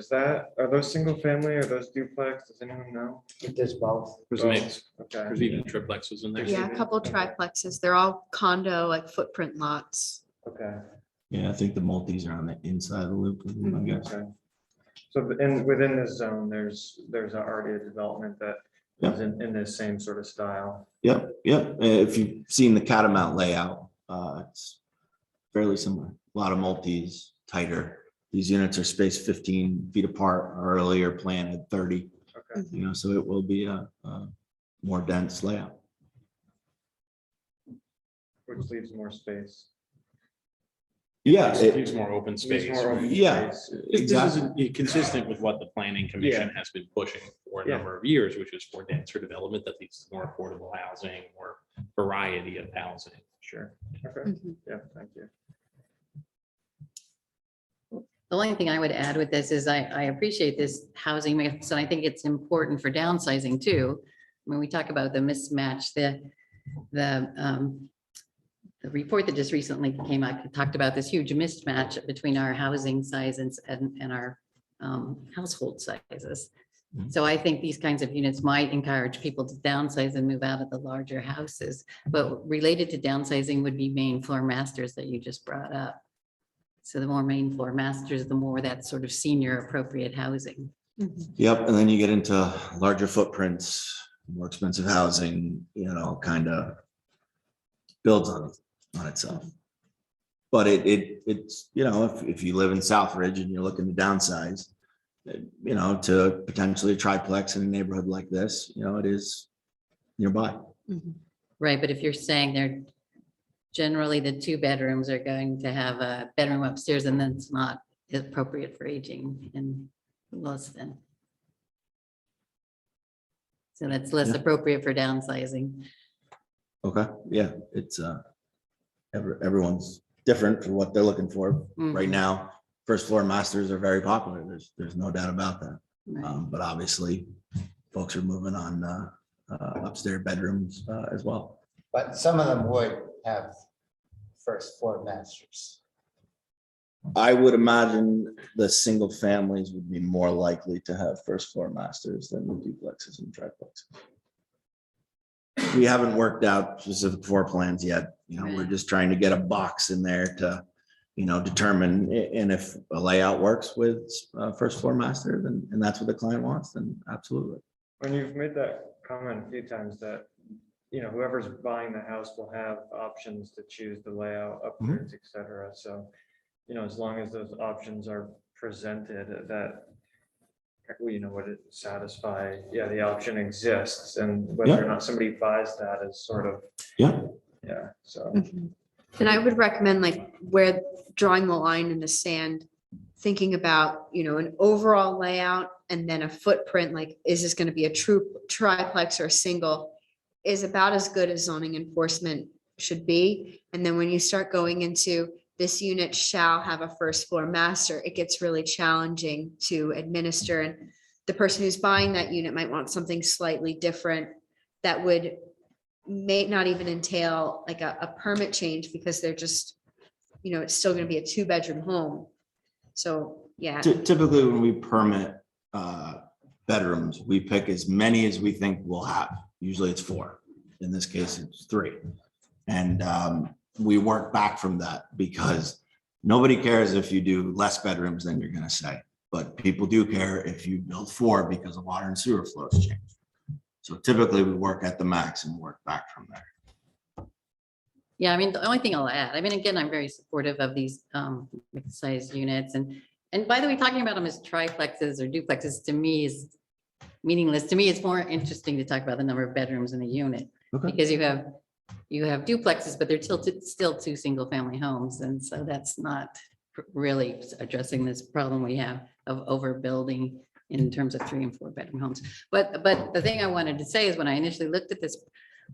S7: are those single family or those duplex? Does anyone know?
S4: It does both.
S2: There's a mix.
S7: Okay.
S2: There's even triplexes in there.
S1: Yeah, a couple triplexes. They're all condo, like footprint lots.
S7: Okay.
S6: Yeah, I think the multis are on the inside of the loop, I guess.
S7: Okay. So within this zone, there's already a development that is in this same sort of style.
S6: Yep. If you've seen the Catamount layout, it's fairly similar. A lot of multis, tighter. These units are spaced 15 feet apart. Our earlier plan had 30.
S7: Okay.
S6: So it will be a more dense layout.
S7: Which leaves more space.
S6: Yeah,
S2: It gives more open
S7: Leaves
S2: space.
S7: more open
S6: Yeah.
S7: space.
S2: This
S6: exactly.
S2: is consistent with what the planning commission has been pushing for a
S7: Yeah.
S2: number of years, which is for denser development that leads to more affordable housing, more variety of housing.
S7: Sure. Okay.
S1: Mhm.
S7: Yeah, thank you.
S5: The only thing I would add with this is I appreciate this housing mix, and I think it's important for downsizing too. When we talk about the mismatch, the report that just recently came out talked about this huge mismatch between our housing sizes and our household sizes.
S6: Mhm.
S5: So I think these kinds of units might encourage people to downsize and move out of the larger houses. But related to downsizing would be main floor masters that you just brought up. So the more main floor masters, the more that sort of senior appropriate housing.
S6: Yep, and then you get into larger footprints, more expensive housing, kind of builds on itself. But it's, if you live in Southridge and you're looking to downsize, to potentially a triplex in a neighborhood like this, it is nearby.
S5: Right, but if you're saying they're generally the 2 bedrooms are going to have a bedroom upstairs and then it's not appropriate for aging in Williston. So that's less
S6: Yeah.
S5: appropriate for downsizing.
S6: Okay, yeah, it's everyone's different for what they're looking for. Right
S5: Mhm.
S6: now, first floor masters are very popular. There's no doubt about that.
S5: Right.
S6: But obviously, folks are moving on upstairs bedrooms as well.
S4: But some of them would have first floor masters.
S6: I would imagine the single families would be more likely to have first floor masters than the duplexes and triplexes. We haven't worked out specific floor plans yet. We're
S5: Right.
S6: just trying to get a box in there to, determine and if a layout works with first floor master, then, and that's what the client wants, then absolutely.
S7: When you've made that comment a few times that, whoever's buying the house will have options to choose the layout, upgrades, et cetera. So, as long as those options are presented, that, would it satisfy, the option exists, and whether or not somebody buys that is sort of,
S6: Yeah.
S7: so.
S1: And I would recommend like where drawing the line in the sand, thinking about, an overall layout and then a footprint, like, is this going to be a true triplex or a single, is about as good as zoning enforcement should be. And then when you start going into this unit shall have a first floor master, it gets really challenging to administer. And the person who's buying that unit might want something slightly different that may not even entail like a permit change because they're just, it's still going to be a 2-bedroom home. So, yeah.
S6: Typically, when we permit bedrooms, we pick as many as we think we'll have. Usually it's 4. In this case, it's 3. And we work back from that because nobody cares if you do less bedrooms than you're going to say. But people do care if you build 4 because the water and sewer flows change. So typically we work at the max and work back from there.
S5: Yeah, I mean, the only thing I'll add, again, I'm very supportive of these mixed-sized units, and by the way, talking about them as triplexes or duplexes to me is meaningless. To me, it's more interesting to talk about the number of bedrooms in a unit.
S6: Okay.
S5: Because you have duplexes, but they're still 2 single-family homes, and so that's not really addressing this problem we have of overbuilding in terms of 3 and 4 bedroom homes. But the thing I wanted to say is when I initially looked at this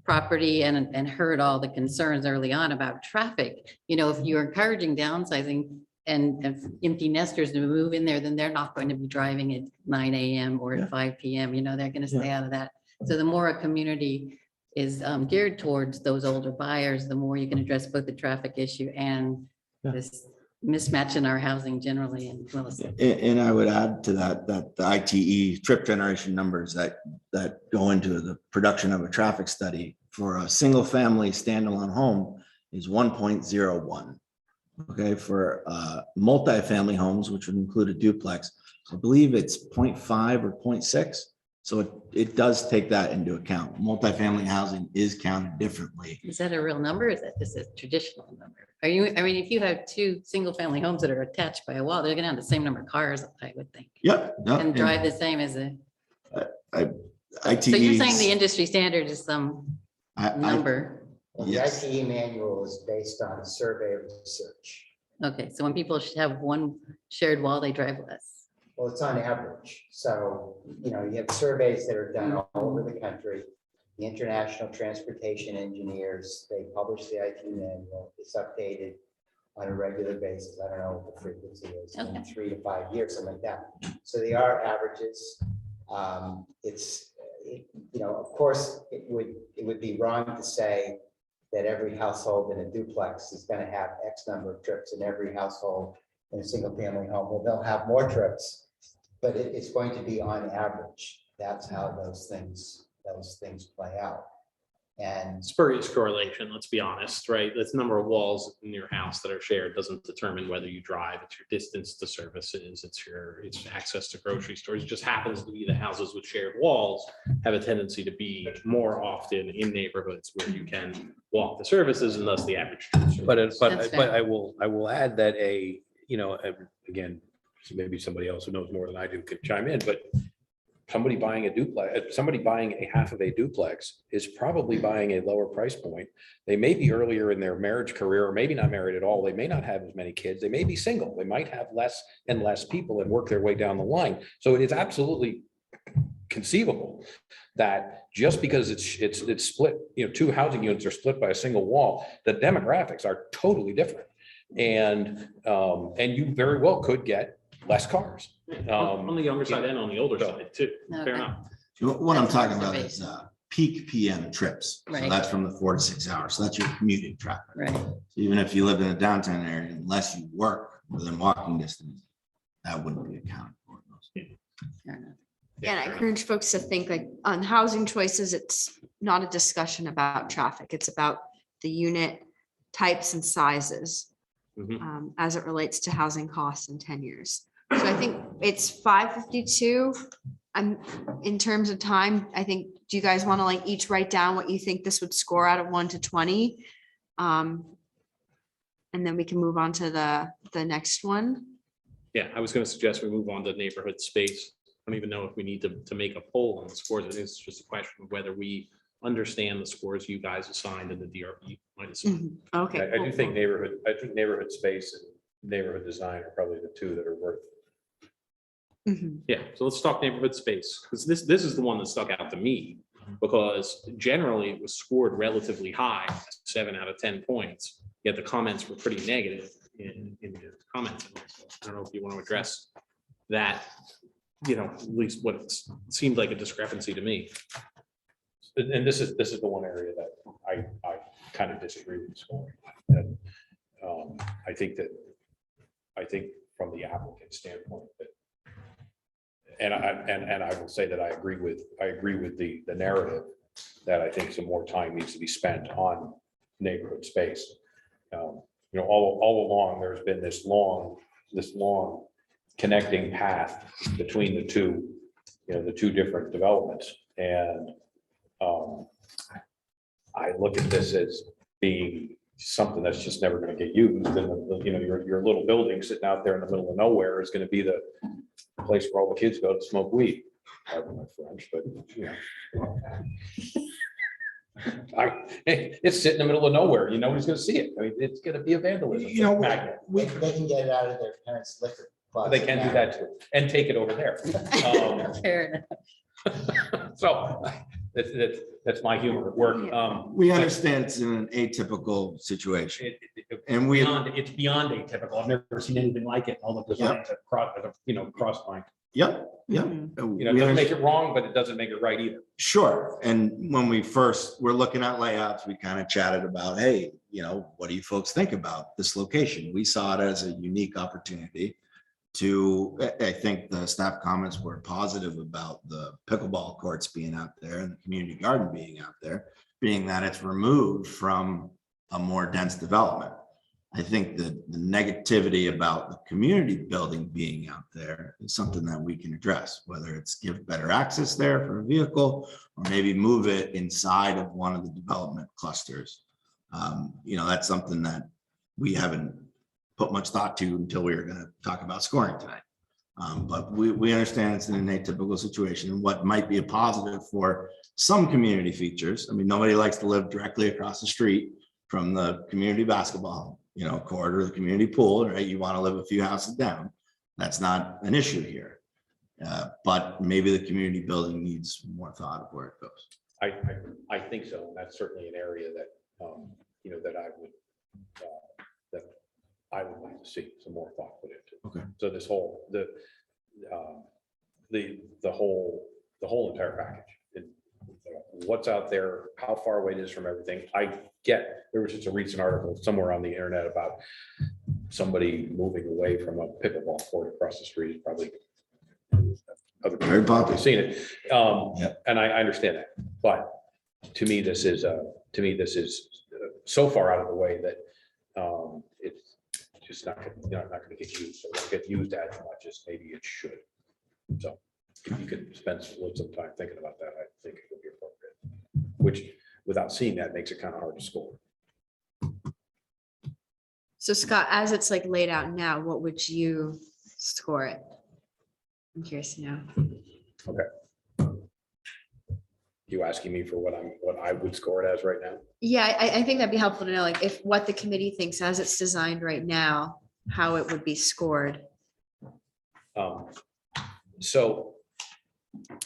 S5: property and heard all the concerns early on about traffic, if you're encouraging downsizing and empty nesters to move in there, then they're not going to be driving at 9 a.m. or at 5 p.m. They're going to stay out of that. So the more a community is geared towards those older buyers, the more you can address both the traffic issue and this mismatch in our housing generally in Williston.
S6: And I would add to that the ITE trip generation numbers that go into the production of a traffic study for a single family standalone home is 1.01. Okay, for multifamily homes, which would include a duplex, I believe it's 0.5 or 0.6. So it does take that into account. Multifamily housing is counted differently.
S5: Is that a real number? Is that just a traditional number? If you have 2 single family homes that are attached by a wall, they're gonna have the same number of cars, I would think.
S6: Yep.
S5: And drive the same as a,
S6: ITE.
S5: so you're saying the industry standard is some number?
S4: Well, the
S6: Yes.
S4: ITE manual is based on survey research.
S5: Okay, so when people should have 1 shared wall, they drive less.
S4: Well, it's on average. So, you have surveys that are done all over the country. The International Transportation Engineers, they publish the IT manual. It's updated on a regular basis. I don't know what the frequency is, in 3 to 5 years, something like that. So they are averages. Of course, it would be wrong to say that every household in a duplex is going to have X number of trips, and every household in a single family home, well, they'll have more trips, but it's going to be on average. That's how those things play out. And
S2: Spurious correlation, let's be honest, right? That's the number of walls in your house that are shared doesn't determine whether you drive. It's your distance to services, it's access to grocery stores. It just happens to be the houses with shared walls have a tendency to be more often in neighborhoods where you can walk the services and thus the average.
S8: But,
S5: That's
S8: but
S5: fair.
S8: I will add that again, maybe somebody else who knows more than I do could chime in, but somebody buying a duplex, somebody buying a half of a duplex is probably buying a lower price point. They may be earlier in their marriage career, or maybe not married at all. They may not have as many kids. They may be single. They might have less and less people and work their way down the line. So it is absolutely conceivable that just because it's split, two housing units are split by a single wall, the demographics are totally different. And you very well could get less cars.
S2: On the younger side and on the older side too. Fair
S5: Okay.
S2: enough.
S6: What I'm
S5: That's an
S6: talking about is
S5: observation.
S6: peak PM trips. So
S5: Right.
S6: that's from the 4 to 6 hours. So that's your commuting traffic.
S5: Right.
S6: Even if you live in a downtown area, unless you work within walking distance, that wouldn't be accounted for.
S5: Fair enough.
S1: And I encourage folks to think like on housing choices, it's not a discussion about traffic. It's about the unit types and sizes
S2: Mhm.
S1: as it relates to housing costs and tenures. So I think it's 5:52. I'm in terms of time, I think, do you guys want to like each write down what you think this would score out of 1 to 20? And then we can move on to the next one.
S2: Yeah, I was gonna suggest we move on to neighborhood space. I don't even know if we need to make a poll on the scores. It is just a question of whether we understand the scores you guys assigned and the DRB might assign.
S1: Okay.
S8: I do think neighborhood space and neighborhood design are probably the two that are worth.
S1: Mhm.
S2: Yeah, so let's talk neighborhood space, because this is the one that stuck out to me, because generally it was scored relatively high, 7 out of 10 points, yet the comments were pretty negative in the comments. I don't know if you want to address that, at least what it seemed like a discrepancy to me.
S8: And this is the one area that I kind of disagree with scoring. And, I think from the applicant standpoint that, and I will say that I agree with the narrative that I think some more time needs to be spent on neighborhood space. All along, there's been this long connecting path between the two different developments. And I look at this as being something that's just never going to get used. And your little building sitting out there in the middle of nowhere is going to be the place where all the kids go to smoke weed. Pardon my French, but it's sitting in the middle of nowhere. Nobody's going to see it. I mean, it's going to be a vandalism magnet.
S4: they can get it out of their parents' liquor closet.
S8: They can do
S4: now.
S8: that too, and take it over there.
S5: Fair enough.
S8: So that's my humor at work.
S6: We understand it's in an atypical situation. And we,
S8: It's beyond atypical. I've never seen anything like it. All the designs that cross line.
S6: yep.
S1: Mhm.
S8: It
S6: We
S8: doesn't
S6: understand.
S8: make it wrong, but it doesn't make it right either.
S6: Sure. And when we first were looking at layouts, we kind of chatted about, hey, what do you folks think about this location? We saw it as a unique opportunity to, I think the staff comments were positive about the pickleball courts being out there and the community garden being out there, being that it's removed from a more dense development. I think that the negativity about the community building being out there is something that we can address, whether it's give better access there for a vehicle or maybe move it inside of one of the development clusters. That's something that we haven't put much thought to until we were going to talk about scoring tonight. But we understand it's in an atypical situation and what might be a positive for some community features. I mean, nobody likes to live directly across the street from the community basketball, court or the community pool, right? You want to live a few houses down. That's not an issue here. But maybe the community building needs more thought of where it goes.
S8: I think so. And that's certainly an area that, that I would like to see some more thought put into.
S6: Okay.
S8: So this whole, the whole entire package. What's out there, how far away it is from everything. There was just a recent article somewhere on the internet about somebody moving away from a pickleball court across the street, probably.
S6: Very popular.
S8: I've seen it.
S6: Yep.
S8: And I understand that, but to me, this is so far out of the way that it's just not going to get used. It won't get used as much as maybe it should. So if you could spend some time thinking about that, I think it would be appropriate. Which, without seeing that, makes it kind of hard to score.
S1: So Scott, as it's like laid out now, what would you score it? I'm curious to know.
S8: You asking me for what I would score it as right now?
S1: Yeah, I think that'd be helpful to know, like, if what the committee thinks as it's designed right now, how it would be scored.
S8: So. I'm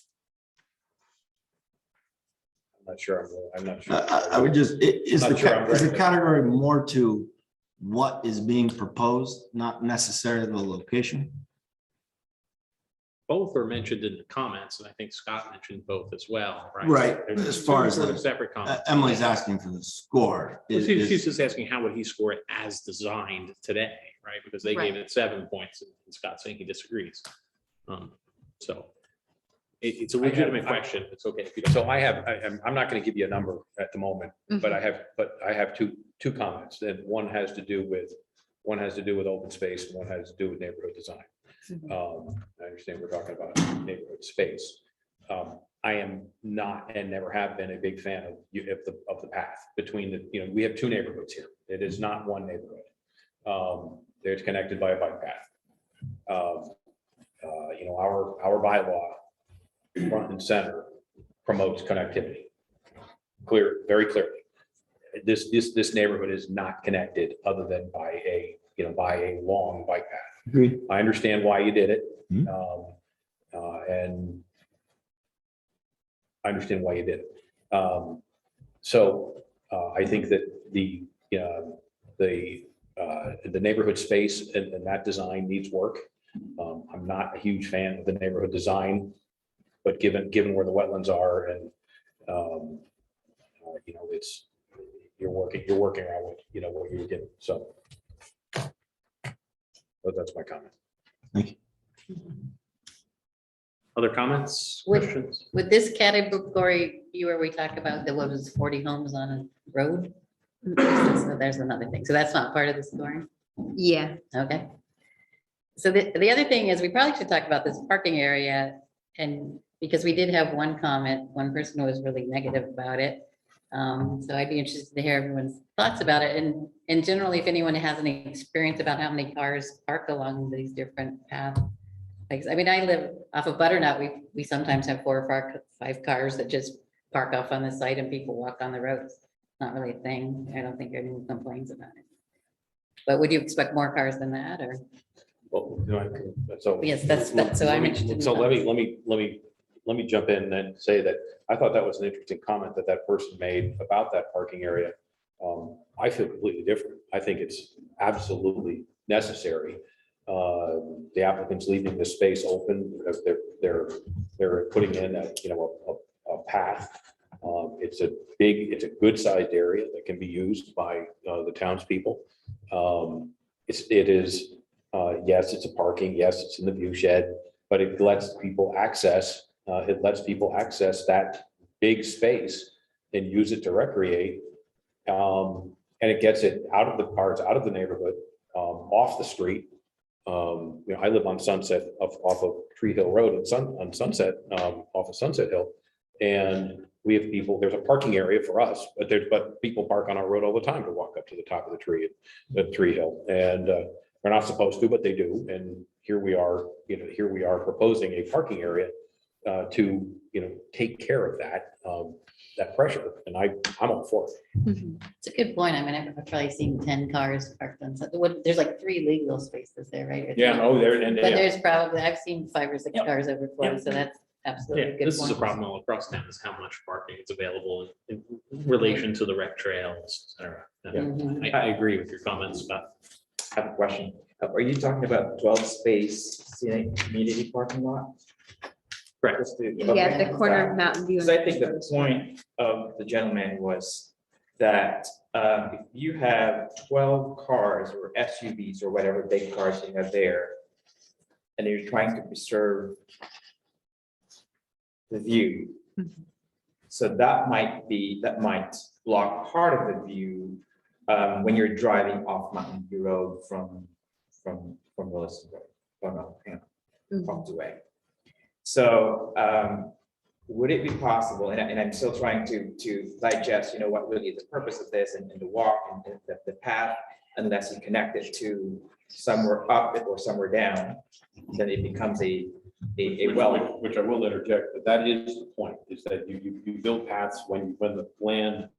S8: not sure. I'm not sure.
S6: I would just, is
S8: Not sure I'm
S6: the
S8: ready to-
S6: category more to what is being proposed, not necessarily the location?
S2: Both are mentioned in the comments, and I think Scott mentioned both as well, right?
S6: Right,
S2: There's
S6: as far
S2: two
S6: as
S2: sort of
S6: the-
S2: separate comments.
S6: Emily's asking for the score.
S2: Well,
S6: Is-
S2: She's
S6: is-
S2: just asking how would he score it as designed today, right? Because they gave
S1: Right.
S2: it 7 points and Scott's saying he disagrees. So it's a legitimate question. It's okay if you don't.
S8: So I'm not going to give you a number at the moment, but I have two comments. And one has to do with open space and one has to do with neighborhood design. I understand we're talking about neighborhood space. I am not and never have been a big fan of the path between we have two neighborhoods here. It is not one neighborhood. They're connected by a bike path. Our bylaw, front and center, promotes connectivity. Very clearly. This neighborhood is not connected other than by a long bike path.
S6: Agreed.
S8: I understand why you did it.
S6: Mhm.
S8: And I understand why you did it. So I think that the neighborhood space and that design needs work. I'm not a huge fan of the neighborhood design, but given where the wetlands are and it's you're working around what you were given. So. But that's my comment.
S2: Other comments,
S5: Would-
S2: questions?
S5: With this category, where we talk about what was 40 homes on a road? So there's another thing. So that's not part of the scoring?
S1: Yeah,
S5: Okay. So the other thing is we probably should talk about this parking area and because we did have one comment, one person who was really negative about it. So I'd be interested to hear everyone's thoughts about it. And generally, if anyone has any experience about how many cars park along these different paths. Like, I mean, I live off of Butternut. We sometimes have 4 or 5 cars that just park off on the site and people walk on the roads. Not really a thing. I don't think anyone complains about it. But would you expect more cars than that or?
S8: Well, so.
S5: Yes, that's, so I'm interested in
S8: So
S5: that.
S8: let me jump in and say that I thought that was an interesting comment that person made about that parking area. I feel completely different. I think it's absolutely necessary. The applicant's leaving this space open. They're putting in a path. It's a good sized area that can be used by the townspeople. Yes, it's a parking. Yes, it's in the view shed, but it lets people access. That big space and use it to recreate. And it gets it out of the cars, out of the neighborhood, off the street. I live on Sunset off of Tree Hill Road on Sunset, off of Sunset Hill. And we have people, there's a parking area for us, but people park on our road all the time to walk up to the top of the Tree Hill. And they're not supposed to, but they do. And here we are proposing a parking area to take care of that pressure, and I'm all for it.
S5: It's a good point. I mean, I've probably seen 10 cars parked on, there's like 3 legal spaces there, right? But there's probably, I've seen 5 or 6 cars overflow, so that's absolutely
S2: Yeah,
S5: a good
S2: this is a
S5: point.
S2: problem all across town is how much parking is available in relation to the rec trails, et cetera. Yeah.
S5: Mhm.
S2: I agree with your comments about.
S3: I have a question. Are you talking about 12 space scenic community parking lot?
S2: Correct.
S3: Just to-
S1: yeah,
S3: okay.
S1: the corner of Mountain View.
S3: Because I think the point of the gentleman was that if you have 12 cars or SUVs or whatever big cars you have there, and you're trying to preserve the view, So that might block part of the view when you're driving off Mountain View Road from Wilson Road, from the way. So would it be possible, and I'm still trying to digest, you know, what really is the purpose of this and the walk and the path, unless you connect it to somewhere up or somewhere down, then it becomes a well.
S8: Which I will interject, but that is the point, is that you build paths when the land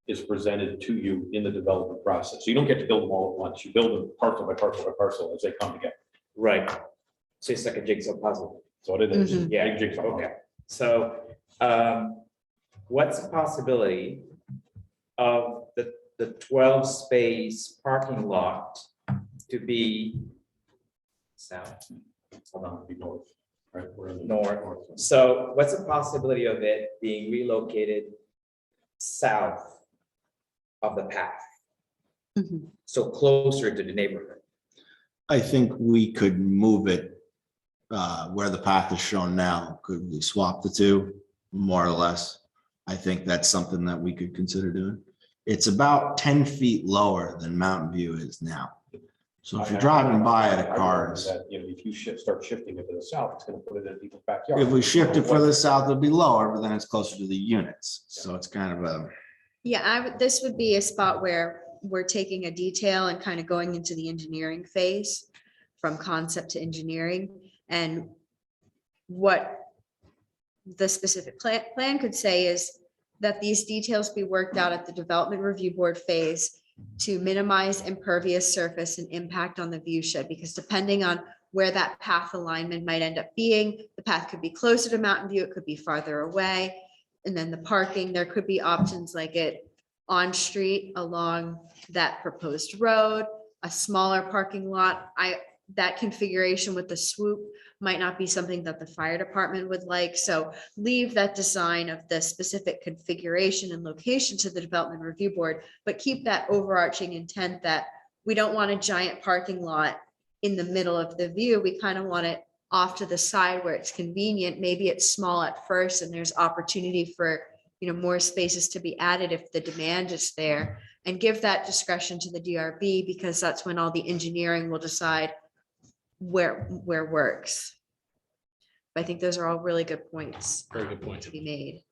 S8: is presented to you in the development process. So you don't get to build them all at once. You build them parcel by parcel by parcel as they come together.
S3: Right. So it's like a jigsaw puzzle.
S8: So it is.
S1: Mhm.
S3: Yeah,
S8: Big jigsaw puzzle.
S3: okay. So what's the possibility of the 12 space parking lot to be south?
S8: Hold on, be north, right? We're in the
S3: North. So what's the possibility of it being relocated south of the path?
S1: Mhm.
S3: So closer to the neighborhood?
S6: I think we could move it where the path is shown now. Could we swap the two, more or less? I think that's something that we could consider doing. It's about 10 feet lower than Mountain View is now. So if you're driving by it,
S8: I
S6: cars,
S8: realize that, you know, if you start shifting it to the south, it's gonna put it in people's backyard.
S6: if we shift it further south, it'll be lower, but then it's closer to the units. So it's kind of a,
S1: Yeah, this would be a spot where we're taking a detail and kind of going into the engineering phase from concept to engineering. And what the specific plan could say is that these details be worked out at the development review board phase to minimize impervious surface and impact on the view shed, because depending on where that path alignment might end up being, the path could be closer to Mountain View, it could be farther away. And then the parking, there could be options like it on street along that proposed road, a smaller parking lot. That configuration with the swoop might not be something that the fire department would like. So leave that design of the specific configuration and location to the development review board, but keep that overarching intent that we don't want a giant parking lot in the middle of the view. We kind of want it off to the side where it's convenient. Maybe it's small at first and there's opportunity for, you know, more spaces to be added if the demand is there, and give that discretion to the DRB, because that's when all the engineering will decide where works. But I think those are all really good points
S2: Very good point.
S1: to be made.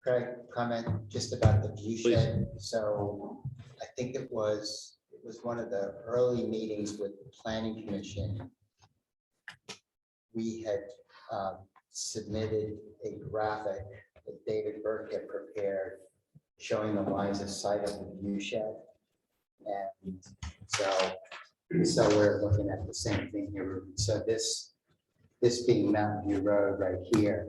S4: Could I comment just about the view shed? So I think it was one of the early meetings with the planning commission. We had submitted a graphic that David Burke had prepared showing the lines of sight of the view shed. And so we're looking at the same thing here. So this being Mountain View Road right here.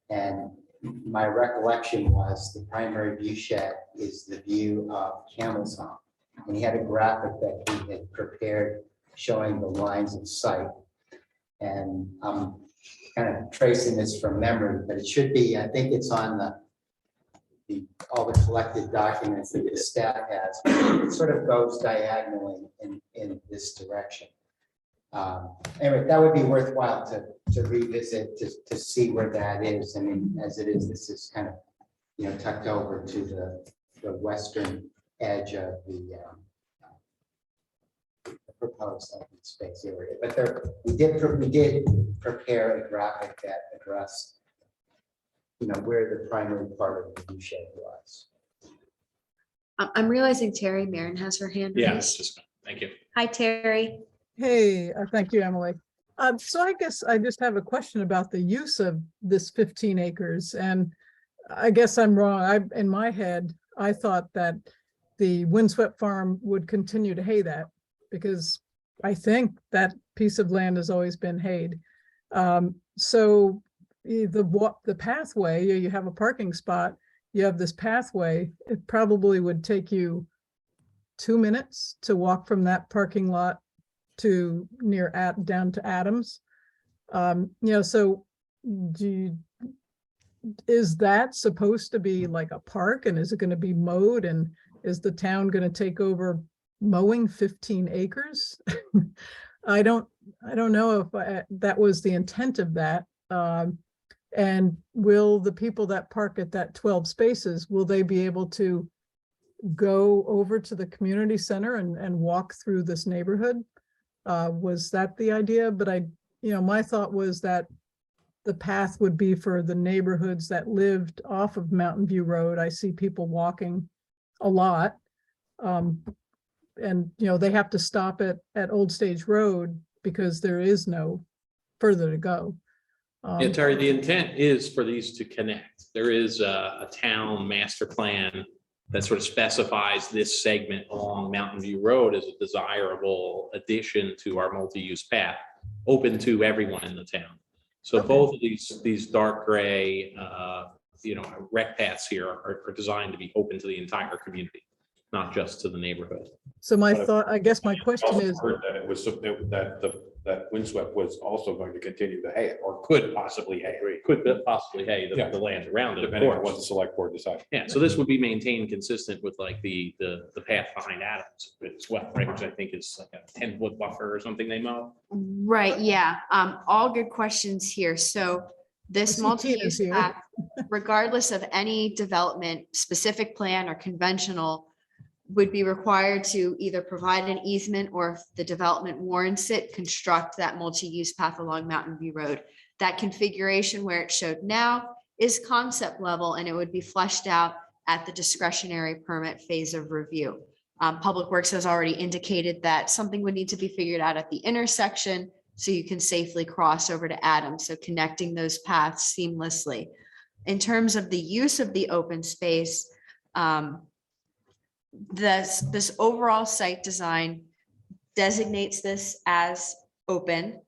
S4: And my recollection was the primary view shed is the view of Camel's Hump. And he had a graphic that he had prepared showing the lines of sight. And I'm kind of tracing this from memory, but it should be, I think it's on all the collected documents that the staff has. It sort of goes diagonally in this direction. Anyway, that would be worthwhile to revisit, to see where that is. I mean, as it is, this is kind of, you know, tucked over to the western edge of the proposed open space area. But we did prepare a graphic that addressed, you know, where the primary part of the view shed was.
S1: I'm realizing Terry Marin has her hand
S2: Yeah,
S1: raised.
S2: it's just, thank you.
S1: Hi, Terry.
S10: Hey, thank you, Emily. So I guess I just have a question about the use of this 15 acres, and I guess I'm wrong. In my head, I thought that the windswept farm would continue to hay that, because I think that piece of land has always been hayed. So the pathway, you have a parking spot, you have this pathway, it probably would take you 2 minutes to walk from that parking lot to down to Adams. You know, so is that supposed to be like a park, and is it going to be mowed, and is the town going to take over mowing 15 acres? I don't know if that was the intent of that. And will the people that park at that 12 spaces, will they be able to go over to the community center and walk through this neighborhood? Was that the idea? But my thought was that the path would be for the neighborhoods that lived off of Mountain View Road. I see people walking a lot. And, they have to stop at Old Stage Road because there is no further to go.
S2: Yeah, Terry, the intent is for these to connect. There is a town master plan that sort of specifies this segment along Mountain View Road as a desirable addition to our multi-use path, open to everyone in the town. So
S10: Okay.
S2: both of these dark gray, rec paths here are designed to be open to the entire community, not just to the neighborhood.
S10: So my
S8: But-
S10: thought, I guess my question
S8: Also
S10: is,
S8: heard that it was, that Windswept was also going to continue to hay it, or could possibly hay it,
S2: Could possibly, hey,
S8: Yeah.
S2: the land around it, of
S8: depending on what the
S2: course.
S8: select board decides.
S2: Yeah, so this would be maintained consistent with like the path behind Adams as well, right? Which I think is like a 10-foot buffer or something they mow.
S1: Right, yeah, all good questions here. So this
S10: I see Tina's
S1: multi-use
S10: here.
S1: path, regardless of any development, specific plan or conventional, would be required to either provide an easement or if the development warrants it, construct that multi-use path along Mountain View Road. That configuration where it showed now is concept level and it would be fleshed out at the discretionary permit phase of review. Public Works has already indicated that something would need to be figured out at the intersection so you can safely cross over to Adams, so connecting those paths seamlessly. In terms of the use of the open space, this overall site design designates this as open.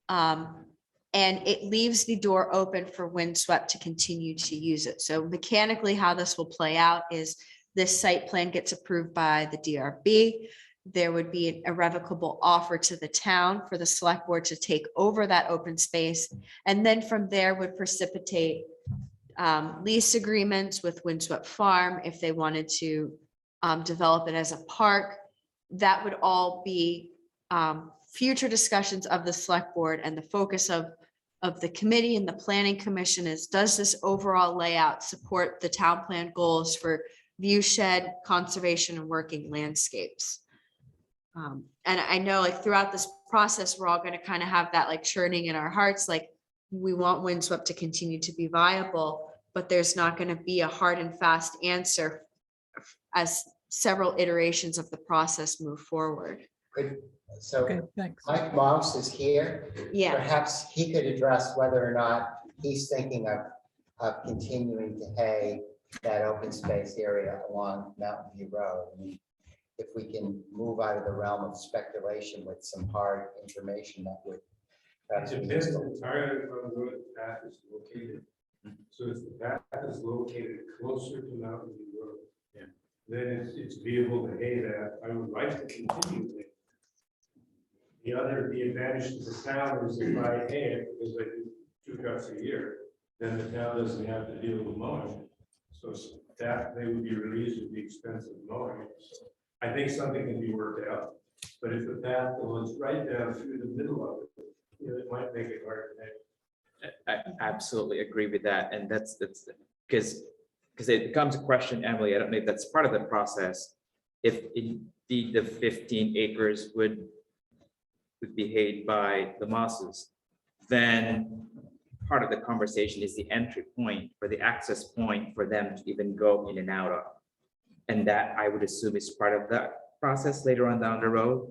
S1: And it leaves the door open for Windswept to continue to use it. So mechanically, how this will play out is this site plan gets approved by the DRB. There would be an irrevocable offer to the town for the select board to take over that open space. And then from there would precipitate lease agreements with Windswept Farm if they wanted to develop it as a park. That would all be future discussions of the select board, and the focus of the committee and the planning commission is, does this overall layout support the town plan goals for view shed, conservation, and working landscapes? And I know like throughout this process, we're all going to kind of have that like churning in our hearts, like we want Windswept to continue to be viable, but there's not going to be a hard and fast answer as several iterations of the process move forward.
S4: So
S10: okay, thanks.
S4: Mike Moss is here.
S1: Yeah,
S4: Perhaps he could address whether or not he's thinking of continuing to hay that open space area along Mountain View Road. I mean, if we can move out of the realm of speculation with some hard information, that would perhaps
S11: It
S4: be
S11: depends
S4: useful.
S11: entirely on where the path is located. So if the path is located closer to Mountain View Road, then it's viable to hay that. I would like to continue it. The advantage to the town is if I hay it, because I do 2 cuts a year, then the town doesn't have to deal with mowing. So that they would be relieved of the expense of mowing. So I think something can be worked out. But if the path goes right down through the middle of it, it might make it hard to hay.
S3: I absolutely agree with that, and that's because it becomes a question, Emily, I don't know if that's part of the process. If indeed the 15 acres would be hayed by the Mosses, then part of the conversation is the entry point or the access point for them to even go in and out of. And that I would assume is part of that process later on down the road.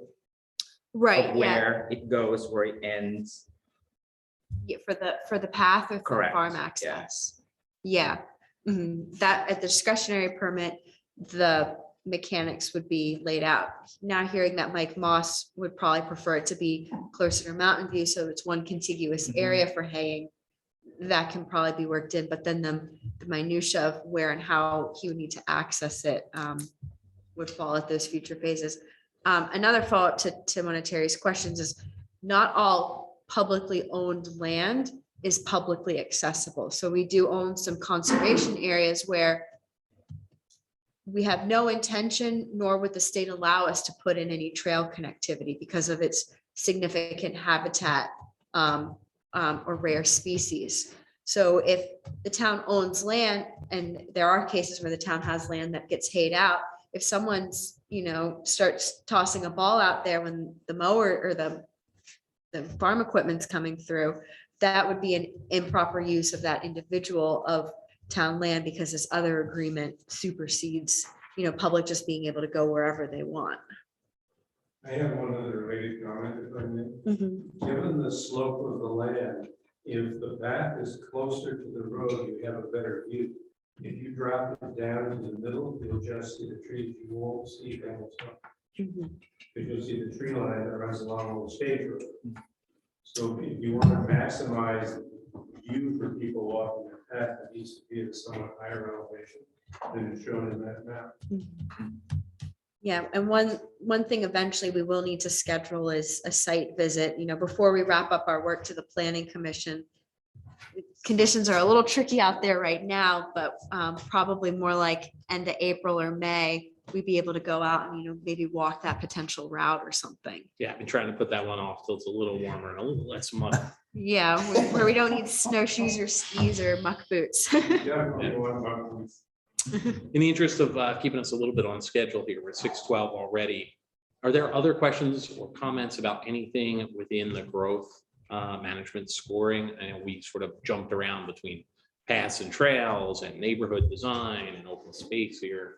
S1: right,
S3: Of
S1: yeah.
S3: where it goes, where it ends.
S1: Yeah, for the path or for
S3: Correct,
S1: farm
S3: yeah.
S1: access. Yeah, that at the discretionary permit, the mechanics would be laid out. Now hearing that Mike Moss would probably prefer it to be closer to Mountain View, so it's one contiguous
S3: Mhm.
S1: area for haying. That can probably be worked in, but then the minutia of where and how he would need to access it would fall at those future phases. Another follow-up to one of Terry's questions is not all publicly owned land is publicly accessible. So we do own some conservation areas where we have no intention, nor would the state allow us to put in any trail connectivity because of its significant habitat or rare species. So if the town owns land, and there are cases where the town has land that gets hayed out, if someone's, starts tossing a ball out there when the mower or the farm equipment's coming through, that would be an improper use of that individual of town land, because this other agreement supersedes, public just being able to go wherever they want.
S11: I have one other related comment, if I may. Given the slope of the land, if the path is closer to the road, you have a better view. If you drop it down to the middle, you'll just see the trees, you won't see Hamilton. Because you'll see the tree line that runs along the state road. So if you want to maximize view for people walking the path, it needs to be at a somewhat higher elevation than is shown in that map.
S1: Yeah, and one thing eventually we will need to schedule is a site visit, before we wrap up our work to the planning commission. Conditions are a little tricky out there right now, but probably more like end of April or May, we'd be able to go out and, maybe walk that potential route or something.
S2: Yeah, I've been trying to put that one off till it's a little warmer and a little less mud.
S1: Yeah, where we don't need snowshoes or skis or muck boots.
S11: Definitely one month.
S2: In the interest of keeping us a little bit on schedule here, we're at 6:12 already. Are there other questions or comments about anything within the growth management scoring? And we sort of jumped around between paths and trails and neighborhood design and open space here.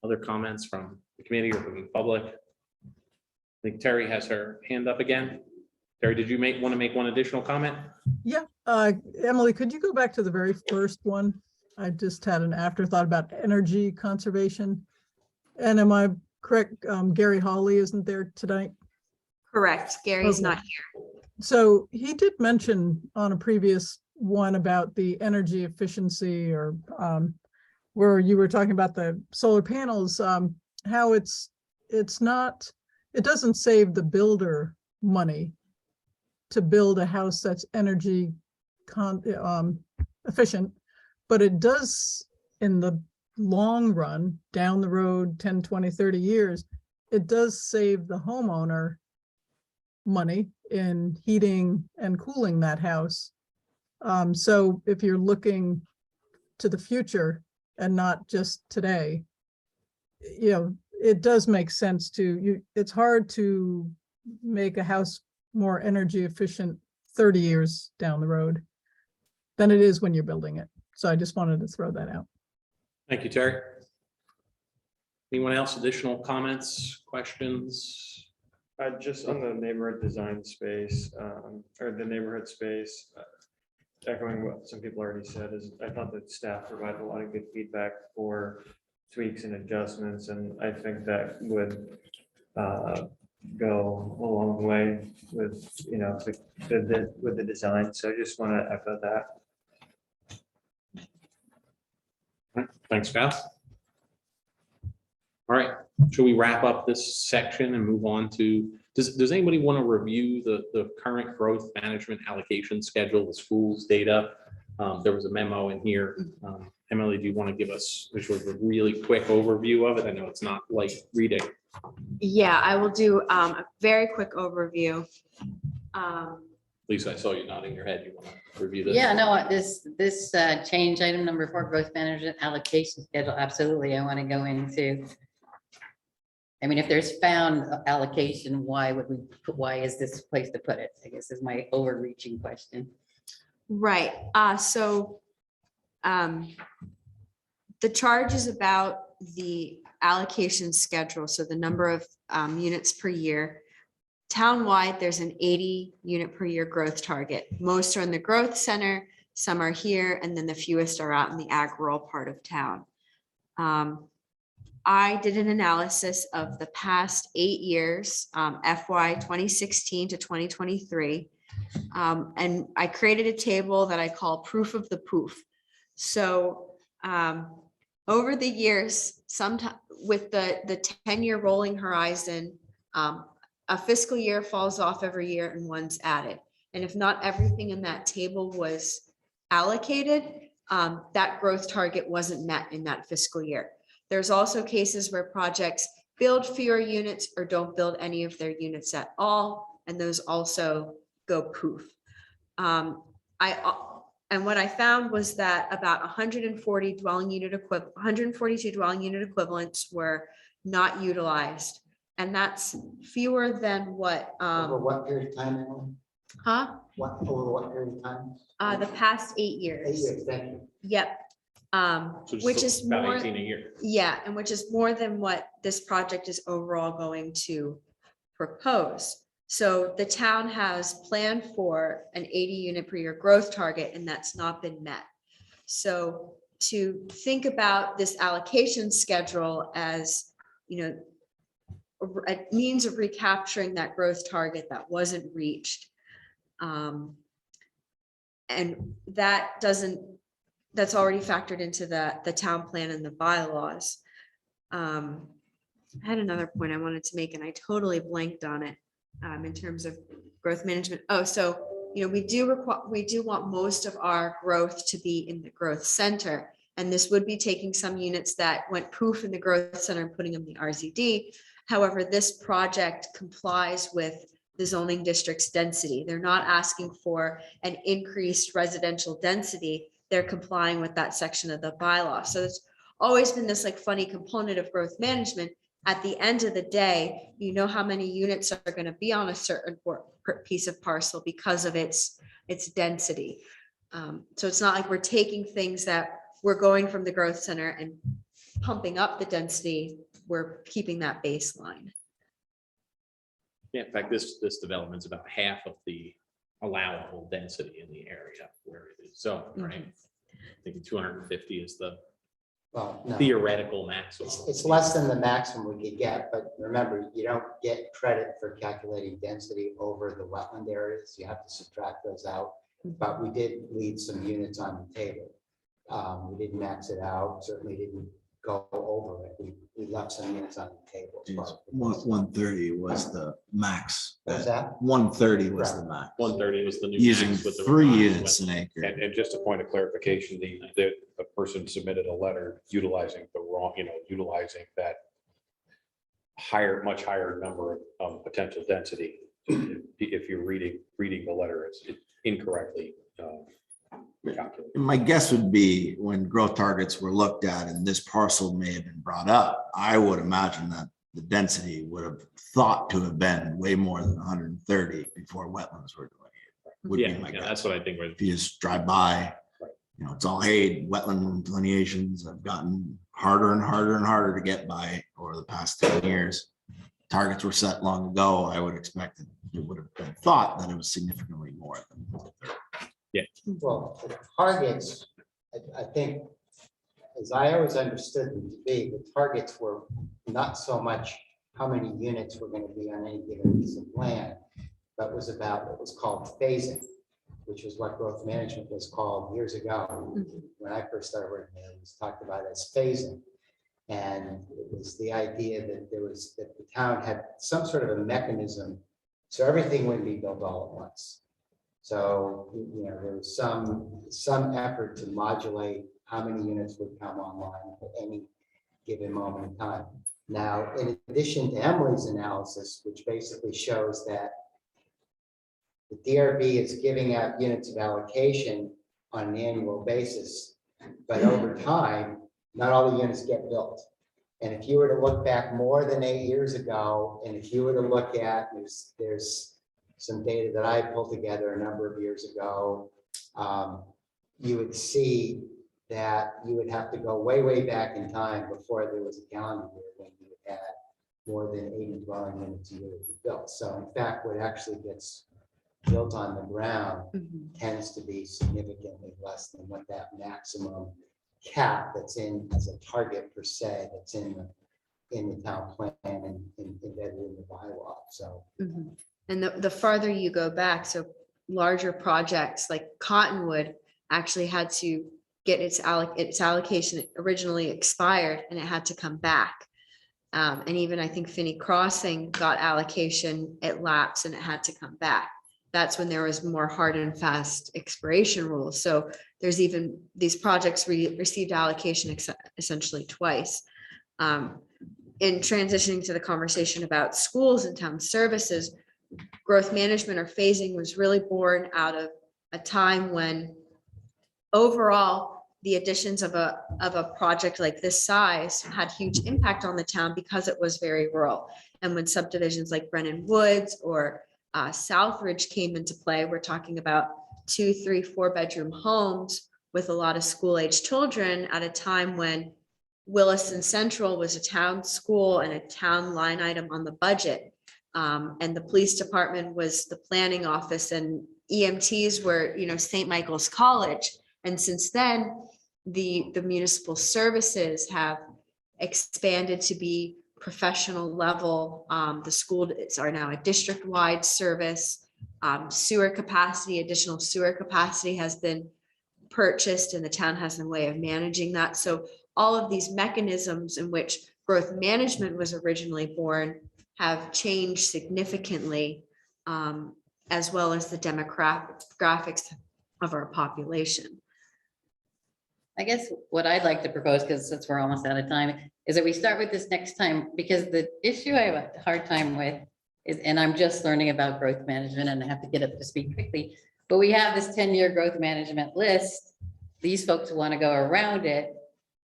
S2: Other comments from the committee or from the public? I think Terry has her hand up again. Terry, did you want to make one additional comment?
S10: Yeah, Emily, could you go back to the very first one? I just had an afterthought about energy conservation. And am I correct? Gary Hawley isn't there tonight?
S1: Correct. Gary's
S10: Okay.
S1: not here.
S10: So he did mention on a previous one about the energy efficiency, or where you were talking about the solar panels, how it doesn't save the builder money to build a house that's energy efficient, but it does, in the long run, down the road, 10, 20, 30 years, it does save the homeowner money in heating and cooling that house. So if you're looking to the future and not just today, it does make sense it's hard to make a house more energy efficient 30 years down the road than it is when you're building it. So I just wanted to throw that out.
S2: Thank you, Terry. Anyone else? Additional comments, questions?
S7: Just on the neighborhood design space, or the neighborhood space, echoing what some people already said, is I thought that staff provided a lot of good feedback for tweaks and adjustments, and I think that would go a long way with, with the design. So I just want to echo that.
S2: Thanks, Scott. All right, should we wrap up this section and move on to, does anybody want to review the current growth management allocation schedule, the schools data? There was a memo in here. Emily, do you want to give us a really quick overview of it? I know it's not light reading.
S1: Yeah, I will do a very quick overview.
S2: Lisa, I saw you nodding your head. You want to review this?
S5: Yeah, no, this change, item number 4, growth management allocation schedule, absolutely, I want to go into. I mean, if there's found allocation, why is this place to put it? I guess is my overreaching question.
S1: Right, so the charge is about the allocation schedule, so the number of units per year. Townwide, there's an 80 unit per year growth target. Most are in the growth center, some are here, and then the fewest are out in the ag rural part of town. I did an analysis of the past 8 years, FY 2016 to 2023. And I created a table that I call proof of the poof. So over the years, sometimes with the 10-year rolling horizon, a fiscal year falls off every year and one's added. And if not everything in that table was allocated, that growth target wasn't met in that fiscal year. There's also cases where projects build fewer units or don't build any of their units at all, and those also go poof. I And what I found was that about 140 dwelling unit 142 dwelling unit equivalents were not utilized. And that's fewer than what,
S4: Over what period of time, Emily? Over what period of time?
S1: the past 8
S4: 8
S1: years.
S4: years, thank you.
S1: Yep.
S2: So just
S1: Which is
S2: about
S1: more,
S2: 18 a year.
S1: yeah, and which is more than what this project is overall going to propose. So the town has planned for an 80 unit per year growth target, and that's not been met. So to think about this allocation schedule as, you know, a means of recapturing that growth target that wasn't reached. And that's already factored into the town plan and the bylaws. I had another point I wanted to make and I totally blanked on it in terms of growth management. Oh, so, you know, we do want most of our growth to be in the growth center. And this would be taking some units that went poof in the growth center and putting them in the RZD. However, this project complies with the zoning district's density. They're not asking for an increased residential density. They're complying with that section of the bylaw. So it's always been this like funny component of growth management. At the end of the day, you know how many units are going to be on a certain piece of parcel because of its density. So it's not like we're taking things that we're going from the growth center and pumping up the density. We're keeping that baseline.
S2: Yeah, in fact, this development's about half of the allowable density in the area where it is zoned, right? I think 250 is the
S4: Well, no.
S2: theoretical maximum.
S4: It's less than the maximum we could get, but remember, you don't get credit for calculating density over the wetland areas. You have to subtract those out. But we did leave some units on the table. We didn't max it out, certainly didn't go over it. We left some units on the table.
S6: 130 was the max.
S4: What was that?
S6: 130 was the max.
S2: 130 was the new.
S6: Using
S2: max with the
S6: 3
S2: revised
S6: units an
S2: wetland.
S6: acre.
S8: And just a point of clarification, the person submitted a letter utilizing the wrong, utilizing that much higher number of potential density. If you're reading the letter, it's incorrectly calculated.
S6: My guess would be when growth targets were looked at and this parcel may have been brought up, I would imagine that the density would have thought to have been way more than 130 before wetlands were delineated. Would be my
S2: Yeah,
S6: guess.
S2: that's what I think.
S6: If you just drive by, it's all, hey, wetland delineations have gotten harder and harder and harder to get by over the past 10 years. Targets were set long ago. I would expect that it would have been thought that it was significantly more than 130.
S4: Well, the targets, I think, as I always understood them to be, the targets were not so much how many units were going to be on any given piece of land, but was about what was called phasing, which was what growth management was called years ago. When I first started working there, it was talked about as phasing. And it was the idea that that the town had some sort of a mechanism so everything wouldn't be built all at once. So, there was some effort to modulate how many units would come online at any given moment in time. Now, in addition to Emily's analysis, which basically shows that the DRB is giving out units of allocation on an annual basis, but over time, not all the units get built. And if you were to look back more than 8 years ago, and if you were to look at, there's some data that I pulled together a number of years ago, you would see that you would have to go way, way back in time before there was a calendar year when you had more than 80 dwelling units a year to be built. So in fact, what actually gets built on the ground tends to be significantly less than what that maximum cap that's in as a target per se, that's in the town plan and embedded in the bylaw. So.
S1: And the farther you go back, so larger projects like Cottonwood actually had to get its allocation originally expired and it had to come back. And even I think Finney Crossing got allocation, it lapsed and it had to come back. That's when there was more hard and fast expiration rules. So there's even these projects received allocation essentially twice. In transitioning to the conversation about schools and town services, growth management or phasing was really born out of a time when overall, the additions of a project like this size had huge impact on the town because it was very rural. And when subdivisions like Brennan Woods or Southridge came into play, we're talking about 2, 3, 4 bedroom homes with a lot of school-aged children at a time when Williston Central was a town school and a town line item on the budget. And the police department was the planning office, and EMTs were, St. Michael's College. And since then, the municipal services have expanded to be professional level. The schools are now a district-wide service. Sewer capacity, additional sewer capacity has been purchased, and the town has a way of managing that. So all of these mechanisms in which growth management was originally born have changed significantly, as well as the demographics of our population.
S5: I guess what I'd like to propose, because since we're almost out of time, is that we start with this next time, because the issue I have a hard time with is, and I'm just learning about growth management and I have to get up to speed quickly, but we have this 10-year growth management list. These folks want to go around it.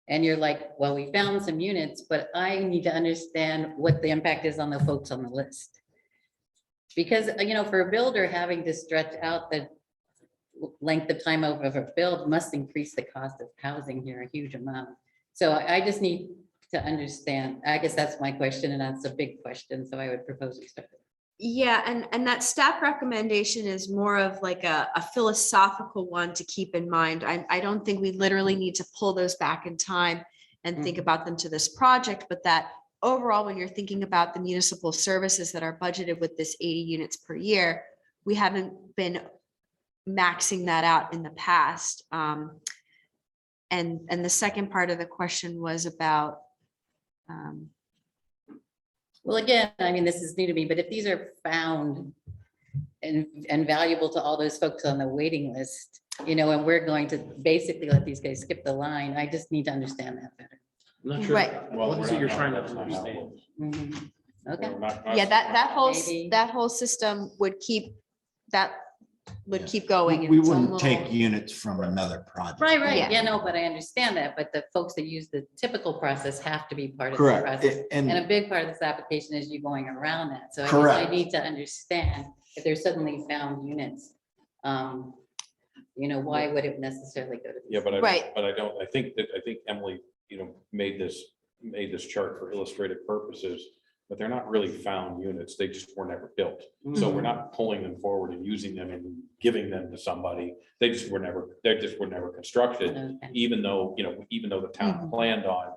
S5: And you're like, well, we found some units, but I need to understand what the impact is on the folks on the list. Because, for a builder, having to stretch out the length of time of a build must increase the cost of housing here a huge amount. So I just need to understand. I guess that's my question, and that's a big question. So I would propose we start.
S1: Yeah, and that staff recommendation is more of like a philosophical one to keep in mind. I don't think we literally need to pull those back in time and think about them to this project, but that overall, when you're thinking about the municipal services that are budgeted with this 80 units per year, we haven't been maxing that out in the past. And the second part of the question was about,
S5: Well, again, I mean, this is new to me, but if these are found and valuable to all those folks on the waiting list, and we're going to basically let these guys skip the line, I just need to understand that better.
S2: I'm not sure.
S1: Right.
S2: What is it you're trying to understand?
S5: Mhm. Okay.
S1: yeah,
S5: Maybe.
S1: that whole system would keep going.
S6: We
S1: in its own
S6: wouldn't take
S1: little-
S6: units from another project.
S5: Right.
S1: Yeah.
S5: Yeah, no, but I understand that. But the folks that use the typical process have to be part of the
S6: Correct.
S5: process. And a
S6: And
S5: big part of this application is you going around that. So I guess
S6: Correct.
S5: I need to understand if there's suddenly found units. Why would it necessarily go to? these?
S8: Yeah, but
S1: Right.
S8: I think Emily, made this chart for illustrative purposes, but they're not really found units. They just were never built. So we're not pulling them forward and using them and giving them to somebody. They just were never constructed,
S5: Okay.
S8: even though the town planned on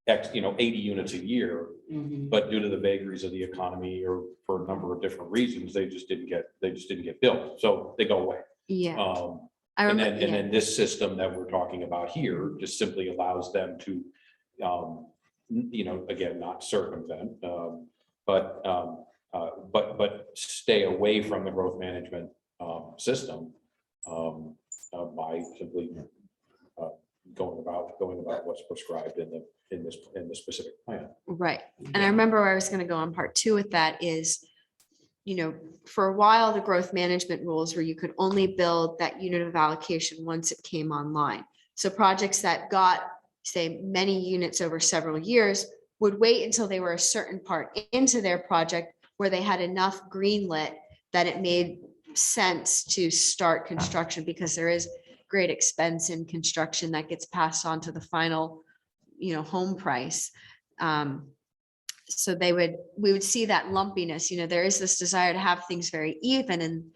S8: 80 units a year,
S5: Mhm.
S8: but due to the vagaries of the economy or for a number of different reasons, they just didn't get built. So they go away.
S1: Yeah, I
S8: And
S1: remember.
S8: then this system that we're talking about here just simply allows them to, again, not circumvent, but stay away from the growth management system by simply going about what's prescribed in this specific plan.
S1: Right. And I remember where I was going to go on part 2 with that is, for a while, the growth management rules where you could only build that unit of allocation once it came online. So projects that got, say, many units over several years would wait until they were a certain part into their project where they had enough greenlit that it made sense to start construction, because there is great expense in construction that gets passed on to the final, home price. So we would see that lumpiness, there is this desire to have things very even, and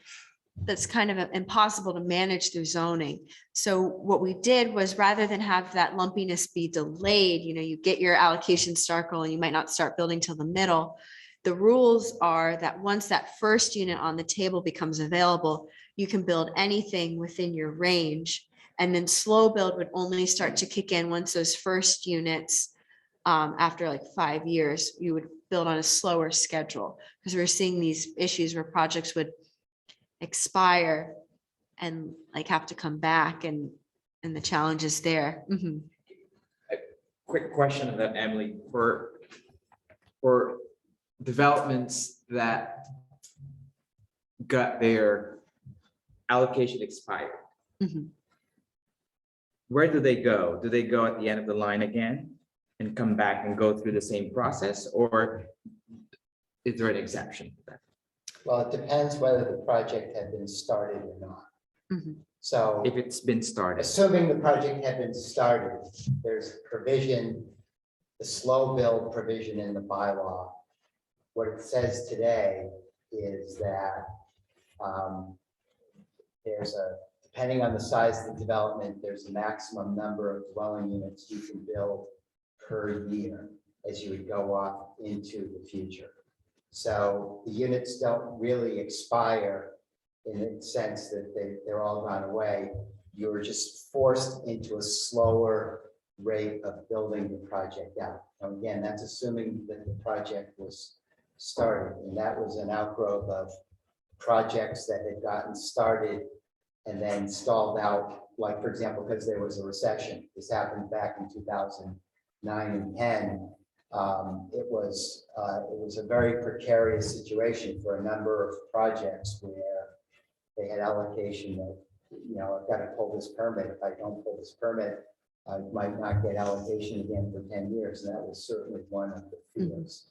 S1: that's kind of impossible to manage through zoning. So what we did was, rather than have that lumpiness be delayed, you get your allocation circle and you might not start building till the middle. The rules are that once that first unit on the table becomes available, you can build anything within your range. And then slow build would only start to kick in once those first units, after like 5 years, you would build on a slower schedule, because we're seeing these issues where projects would expire and have to come back, and the challenges there. Mhm.
S3: Quick question on that, Emily, for developments that got their allocation expired.
S1: Mhm.
S3: where do they go? Do they go at the end of the line again and come back and go through the same process, or is there an exception to that?
S4: Well, it depends whether the project had been started or not.
S1: Mhm.
S4: So
S3: If it's been started,
S4: assuming the project had been started, there's provision, the slow build provision in the bylaw. What it says today is that there's a, depending on the size of the development, there's a maximum number of dwelling units you can build per year as you would go off into the future. So the units don't really expire in the sense that they're all gone away. You're just forced into a slower rate of building the project out. And again, that's assuming that the project was started, and that was an outgrowth of projects that had gotten started and then stalled out, like, for example, because there was a recession. This happened back in 2009 and 10. It was a very precarious situation for a number of projects where they had allocation that, you know, I've got to pull this permit. If I don't pull this permit, I might not get allocation again for 10 years. And that was certainly one of the fears.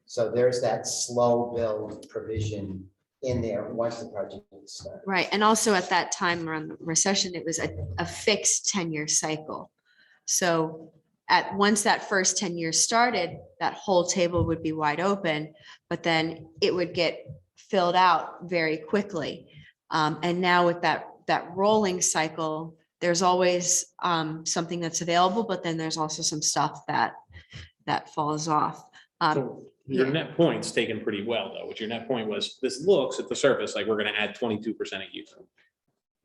S4: So there's that slow build provision in there once the project is started.
S1: Right, and also at that time around the recession, it was a fixed 10-year cycle. So once that first 10 years started, that whole table would be wide open, but then it would get filled out very quickly. And now with that rolling cycle, there's always something that's available, but then there's also some stuff that falls off.
S2: So your
S1: yeah.
S2: net point's taken pretty well, though, which your net point was, this looks at the surface like we're gonna add 22% of use.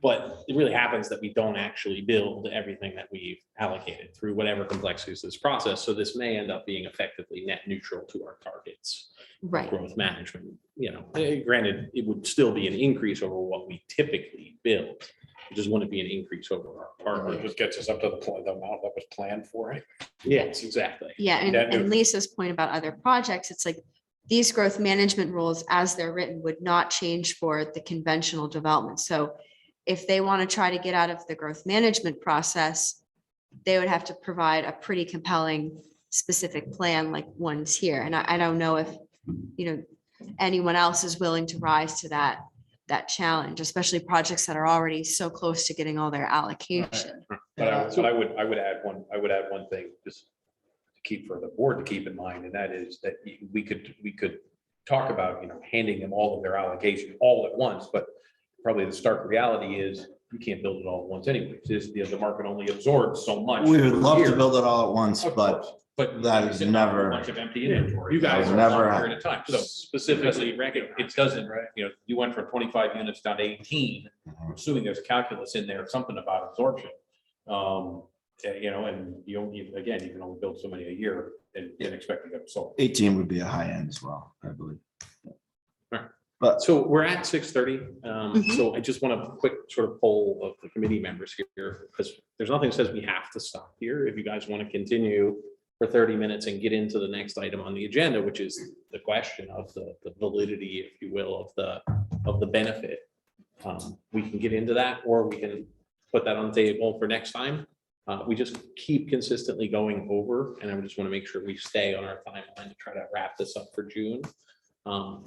S2: But it really happens that we don't actually build everything that we've allocated through whatever complexities of this process. So this may end up being effectively net neutral to our targets. of
S1: Right.
S2: Growth management, you know, granted, it would still be an increase over what we typically build. It just wouldn't be an increase over our
S8: Or
S2: target.
S8: it just gets us up to the point, the amount that was planned for it.
S2: Yes, exactly.
S1: Yeah, and,
S8: That
S1: and
S8: new-
S1: Lisa's point about other projects, it's like these growth management rules as they're written would not change for the conventional development. So if they want to try to get out of the growth management process, they would have to provide a pretty compelling specific plan like one's here. And I don't know if, you know, anyone else is willing to rise to that challenge, especially projects that are already so close to getting all their allocation.
S8: But I would add one thing, just to keep for the board to keep in mind, and that is that we could talk about, you know, handing them all of their allocation all at once, but probably the stark reality is you can't build it all at once anyway. The market only absorbs so much.
S6: We would
S8: per
S6: love to
S8: year.
S6: build it all at once,
S8: Of
S6: but
S8: course, but
S6: that
S8: you
S6: is
S8: sit down with a
S6: never-
S8: bunch of empty inventory.
S2: You guys
S8: over a
S6: never
S8: long
S6: have-
S8: period of time. So
S2: Specifically,
S8: it doesn't, you know, you went from 25 units down to 18, assuming there's calculus in there, something about absorption. You know, and you can only build so many a year and expect to get them sold.
S6: 18 would be a high end as well, I believe.
S2: So we're at 6:30.
S1: Mhm.
S2: So I just want a quick sort of poll of the committee members here, because there's nothing that says we have to stop here. If you guys want to continue for 30 minutes and get into the next item on the agenda, which is the question of the validity, if you will, of the benefit. We can get into that, or we can put that on the table for next time. We just keep consistently going over, and I just want to make sure we stay on our timeline to try to wrap this up for June.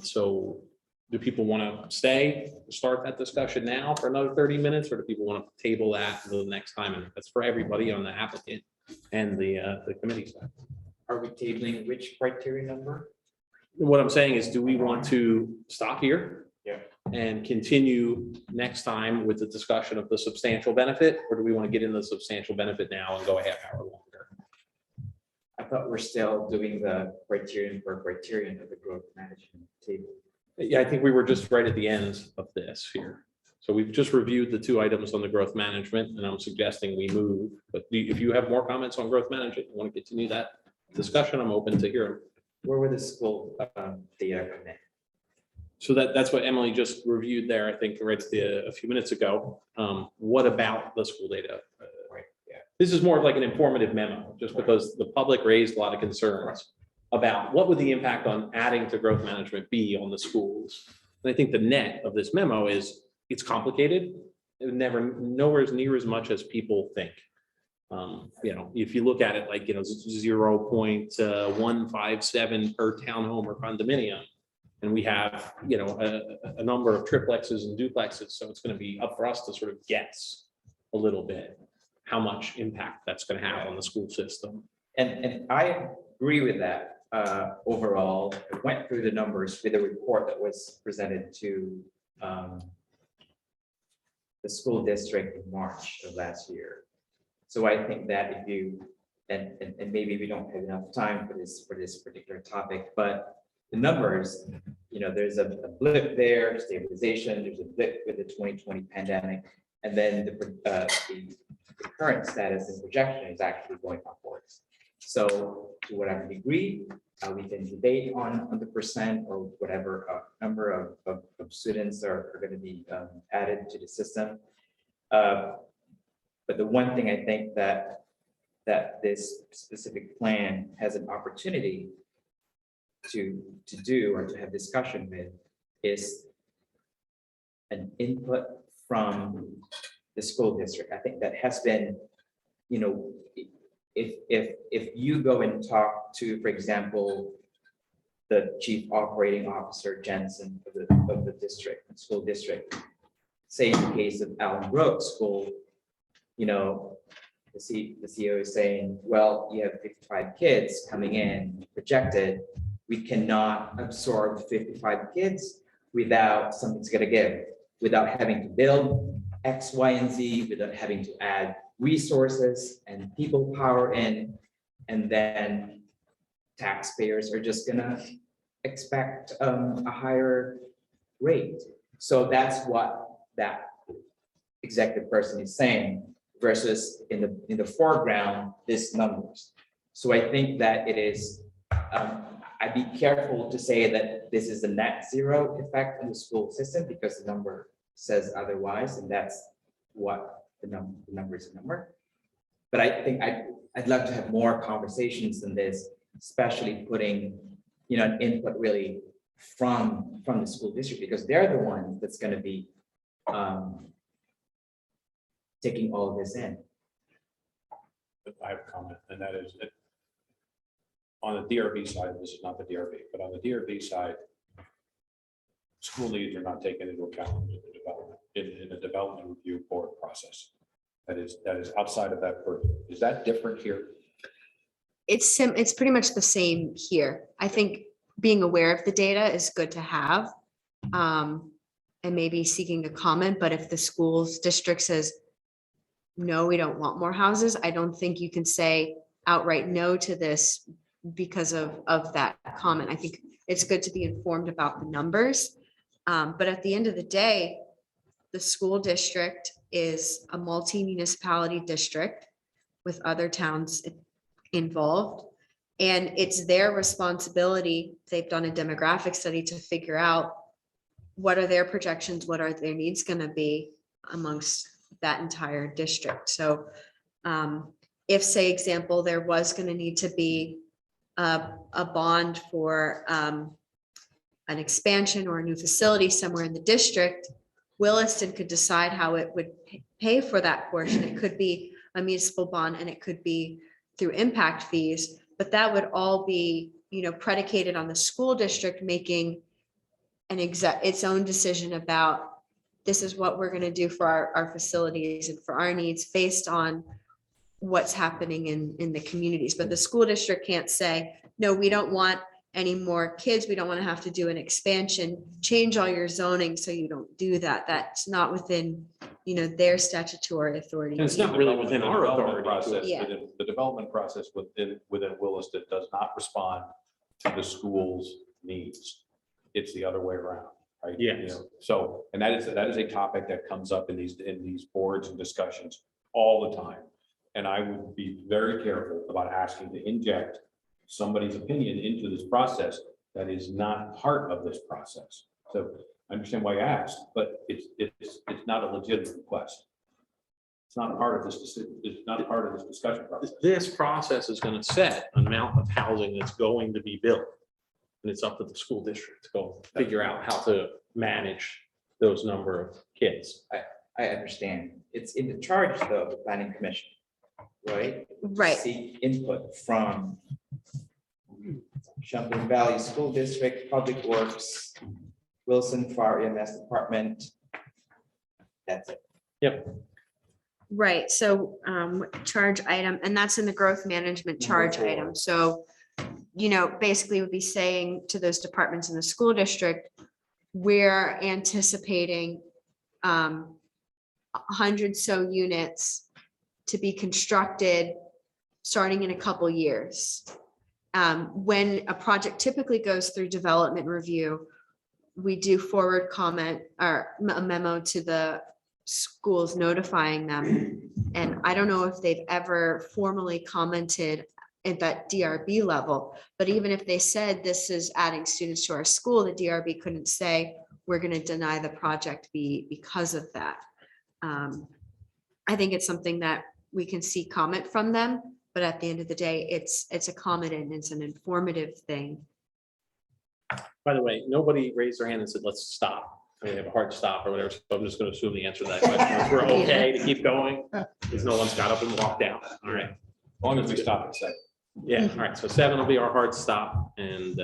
S2: So do people want to stay, start that discussion now for another 30 minutes, or do people want to table that until the next time? And that's for everybody on the applicant and the committee side.
S3: are we tabling which criteria number?
S2: What I'm saying is, do we want to stop here?
S3: Yeah.
S2: And continue next time with the discussion of the substantial benefit, or do we want to get into the substantial benefit now and go a half hour longer?
S3: I thought we're still doing the criterion for criterion of the growth management table.
S2: Yeah, I think we were just right at the end of this here. So we've just reviewed the two items on the growth management, and I'm suggesting we move. But if you have more comments on growth management, want to continue that discussion, I'm open to hear.
S3: Where were the school data come in?
S2: So that's what Emily just reviewed there, I think, right a few minutes ago. What about the school data?
S3: Right, yeah.
S2: This is more of like an informative memo, just because the public raised a lot of concerns about what would the impact on adding to growth management be on the schools. And I think the net of this memo is it's complicated. Nowhere near as much as people think. If you look at it like, 0.157 per townhome or condominium. And we have, a number of triplexes and duplexes, so it's gonna be up for us to sort of guess a little bit how much impact that's gonna have on the school system.
S3: And I agree with that. Overall, I went through the numbers with the report that was presented to the school district in March of last year. So I think that if you, and maybe we don't have enough time for this particular topic, but the numbers, there's a blip there, stabilization, there's a blip with the 2020 pandemic, and then the current status and projection is actually going upwards. So to whatever degree, we can debate on the percent or whatever number of students are going to be added to the system. But the one thing I think that this specific plan has an opportunity to do or to have discussion with is an input from the school district. I think that has been, if you go and talk to, for example, the chief operating officer Jensen of the district, school district, say in the case of Allen Brook School, the CEO is saying, well, you have 55 kids coming in projected. We cannot absorb 55 kids without something's gonna give, without having to build X, Y, and Z, without having to add resources and people power in, and then taxpayers are just gonna expect a higher rate. So that's what that executive person is saying versus in the foreground, this numbers. So I think that it is, I'd be careful to say that this is a net zero effect on the school system because the number says otherwise, and that's what the number is a number. But I think I'd love to have more conversations than this, especially putting, an input really from the school district, because they're the ones that's going to be taking all of this in.
S8: I have a comment, and that is that on the DRB side, this is not the DRB, but on the DRB side, school needs are not taken into account in the development review board process. That is outside of that purview. Is that different here?
S1: It's pretty much the same here. I think being aware of the data is good to have. And maybe seeking a comment, but if the schools district says, no, we don't want more houses, I don't think you can say outright no to this because of that comment. I think it's good to be informed about the numbers. But at the end of the day, the school district is a multi-municipality district with other towns involved. And it's their responsibility. They've done a demographic study to figure out what are their projections, what are their needs going to be amongst that entire district. So if, say, example, there was going to need to be a bond for an expansion or a new facility somewhere in the district, Williston could decide how it would pay for that portion. It could be a municipal bond and it could be through impact fees, but that would all be, predicated on the school district making its own decision about this is what we're going to do for our facilities and for our needs based on what's happening in the communities. But the school district can't say, no, we don't want any more kids. We don't want to have to do an expansion, change all your zoning so you don't do that. That's not within, their statutory authority.
S2: And it's not really within our authority.
S8: Process,
S1: Yeah.
S8: the development process within Williston does not respond to the school's needs. It's the other way around, right?
S2: Yes.
S8: So, and that is a topic that comes up in these boards and discussions all the time. And I would be very careful about asking to inject somebody's opinion into this process that is not part of this process. So I understand why you asked, but it's not a legitimate request. It's not part of this. It's not part of this discussion process.
S2: This process is going to set an amount of housing that's going to be built. And it's up to the school district to go figure out how to manage those number of kids.
S3: I understand. It's in the charge though, of the planning commission, right?
S1: Right.
S3: Seek input from Champlain Valley School District, Public Works, Wilson Fire EMS Department. That's it.
S2: Yep.
S1: Right, so charge item, and that's in the growth management charge
S3: Number 4.
S1: item. So, basically would be saying to those departments in the school district, we're anticipating 100 so units to be constructed starting in a couple years. When a project typically goes through development review, we do forward comment or a memo to the schools notifying them. And I don't know if they've ever formally commented at that DRB level, but even if they said this is adding students to our school, the DRB couldn't say, we're going to deny the project because of that. I think it's something that we can see comment from them, but at the end of the day, it's a comment and it's an informative thing.
S2: By the way, nobody raised their hand and said, let's stop. We have a hard stop or whatever. So I'm just going to assume the answer to that question is we're okay to keep going because no one's got up and walked out. All right.
S8: As long as we stop at 7.
S2: Yeah. All right. So 7 will be our hard stop. And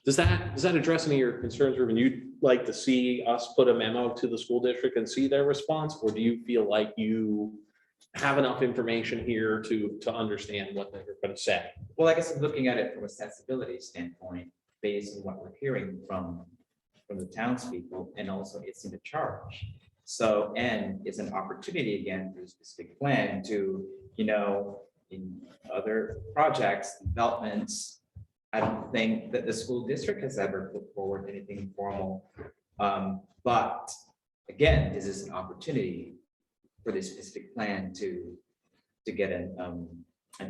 S2: does that address any of your concerns, Ruben? You'd like to see us put a memo to the school district and see their response? Or do you feel like you have enough information here to understand what they're going to say?
S3: Well, I guess I'm looking at it from a sensibility standpoint, based on what we're hearing from the townspeople, and also it's in the charge. So, and it's an opportunity again for a specific plan to, in other projects, developments, I don't think that the school district has ever put forward anything formal. But again, this is an opportunity for this specific plan to get an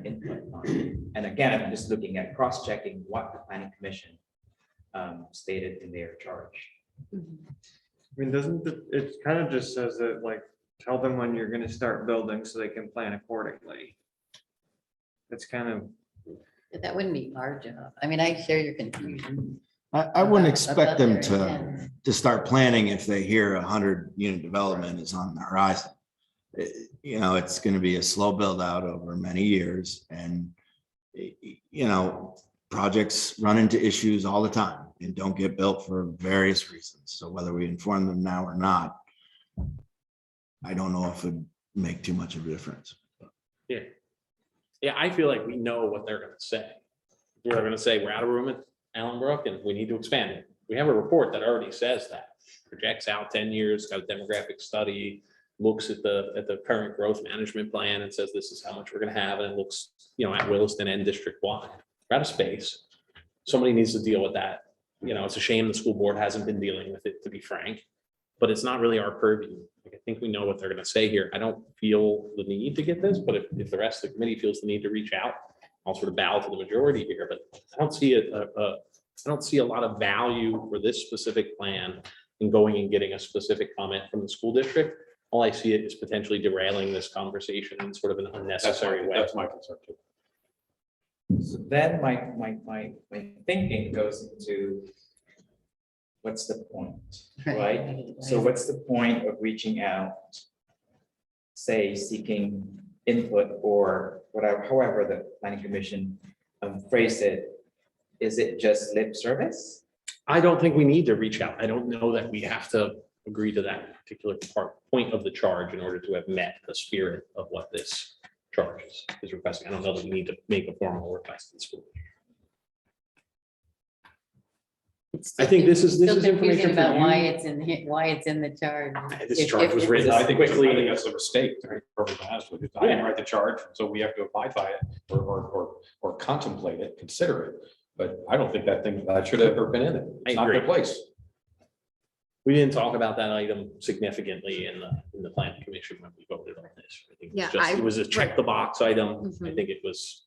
S3: input on it. And again, I'm just looking at cross-checking what the planning commission stated in their charge.
S7: I mean, it kind of just says that, like, tell them when you're gonna start building so they can plan accordingly. It's kind of,
S5: But that wouldn't be our job. I mean, I share your confusion.
S6: I wouldn't
S5: about
S6: expect them
S5: their intent.
S6: to start planning if they hear 100-unit development is on the horizon. It's going to be a slow build out over many years and, projects run into issues all the time and don't get built for various reasons. So whether we inform them now or not, I don't know if it would make too much of a difference.
S2: Yeah, I feel like we know what they're going to say. They're going to say, we're out of room at Allenbrook and we need to expand it. We have a report that already says that. Projects out 10 years, got a demographic study, looks at the current growth management plan and says this is how much we're going to have. And it looks, at Williston and district wide. We're out of space. Somebody needs to deal with that. It's a shame the school board hasn't been dealing with it, to be frank, but it's not really our purview. I think we know what they're going to say here. I don't feel the need to get this, but if the rest of the committee feels the need to reach out, I'll sort of bow to the majority here, but I don't see a lot of value for this specific plan in going and getting a specific comment from the school district. All I see it is potentially derailing this conversation in sort of an unnecessary way.
S8: That's my concern too.
S3: So then my thinking goes into what's the point, right? So what's the point of reaching out, say, seeking input or whatever, however the planning commission phrased it? Is it just lip service?
S2: I don't think we need to reach out. I don't know that we have to agree to that particular point of the charge in order to have met the spirit of what this charge is requesting. I don't know that we need to make a formal request to the school. I think this is
S5: Still
S2: information
S5: confusing
S2: for
S5: about why
S2: you.
S5: it's in here, why it's in the charge.
S2: This charge was written
S8: I think
S2: quickly.
S8: that's a mistake, to be perfectly honest with you. I didn't write the charge, so we have to abide by it or contemplate it, consider it. But I don't think that should have ever been in it.
S2: I
S8: It's not their
S2: agree.
S8: place.
S2: We didn't talk about that item significantly in the planning commission when we voted on this. I think
S1: Yeah,
S2: it was a check the box item. I
S1: Mhm.
S2: think it was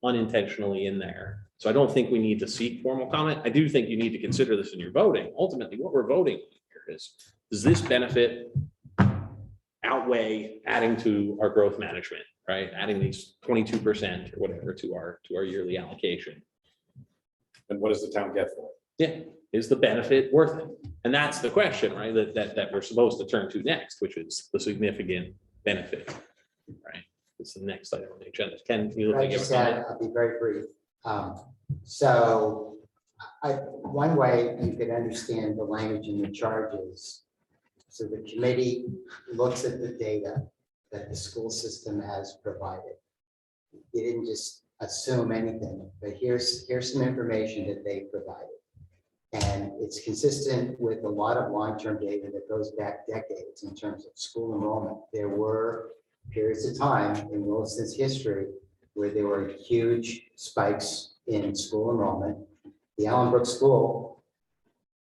S2: unintentionally in there. So I don't think we need to seek formal comment. I do think you need to consider this in your voting. Ultimately, what we're voting on here is, does this benefit outweigh adding to our growth management, right? Adding these 22% or whatever to our yearly allocation.
S8: And what does the town get for it?
S2: Yeah, is the benefit worth it? And that's the question, right? That we're supposed to turn to next, which is the significant benefit, right? It's the next item on the agenda. Ken, you look
S4: Like
S2: like you
S4: you
S2: have a
S4: said,
S2: comment?
S4: I'll be very brief. So one way you could understand the language in the charges. So the committee looks at the data that the school system has provided. You didn't just assume anything, but here's some information that they provided. And it's consistent with a lot of long-term data that goes back decades in terms of school enrollment. There were periods of time in Williston's history where there were huge spikes in school enrollment. The Allenbrook School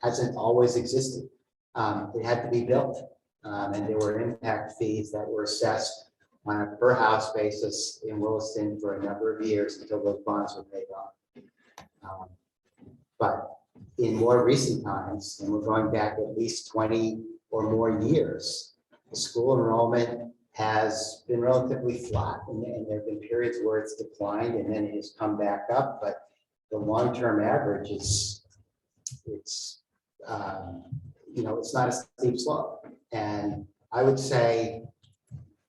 S4: hasn't always existed. It had to be built. And there were impact fees that were assessed on a per house basis in Williston for a number of years until those bonds were paid off. But in more recent times, and we're going back at least 20 or more years, the school enrollment has been relatively flat, and there have been periods where it's declined and then it has come back up, but the long-term average is, it's not a steep slope. And I would say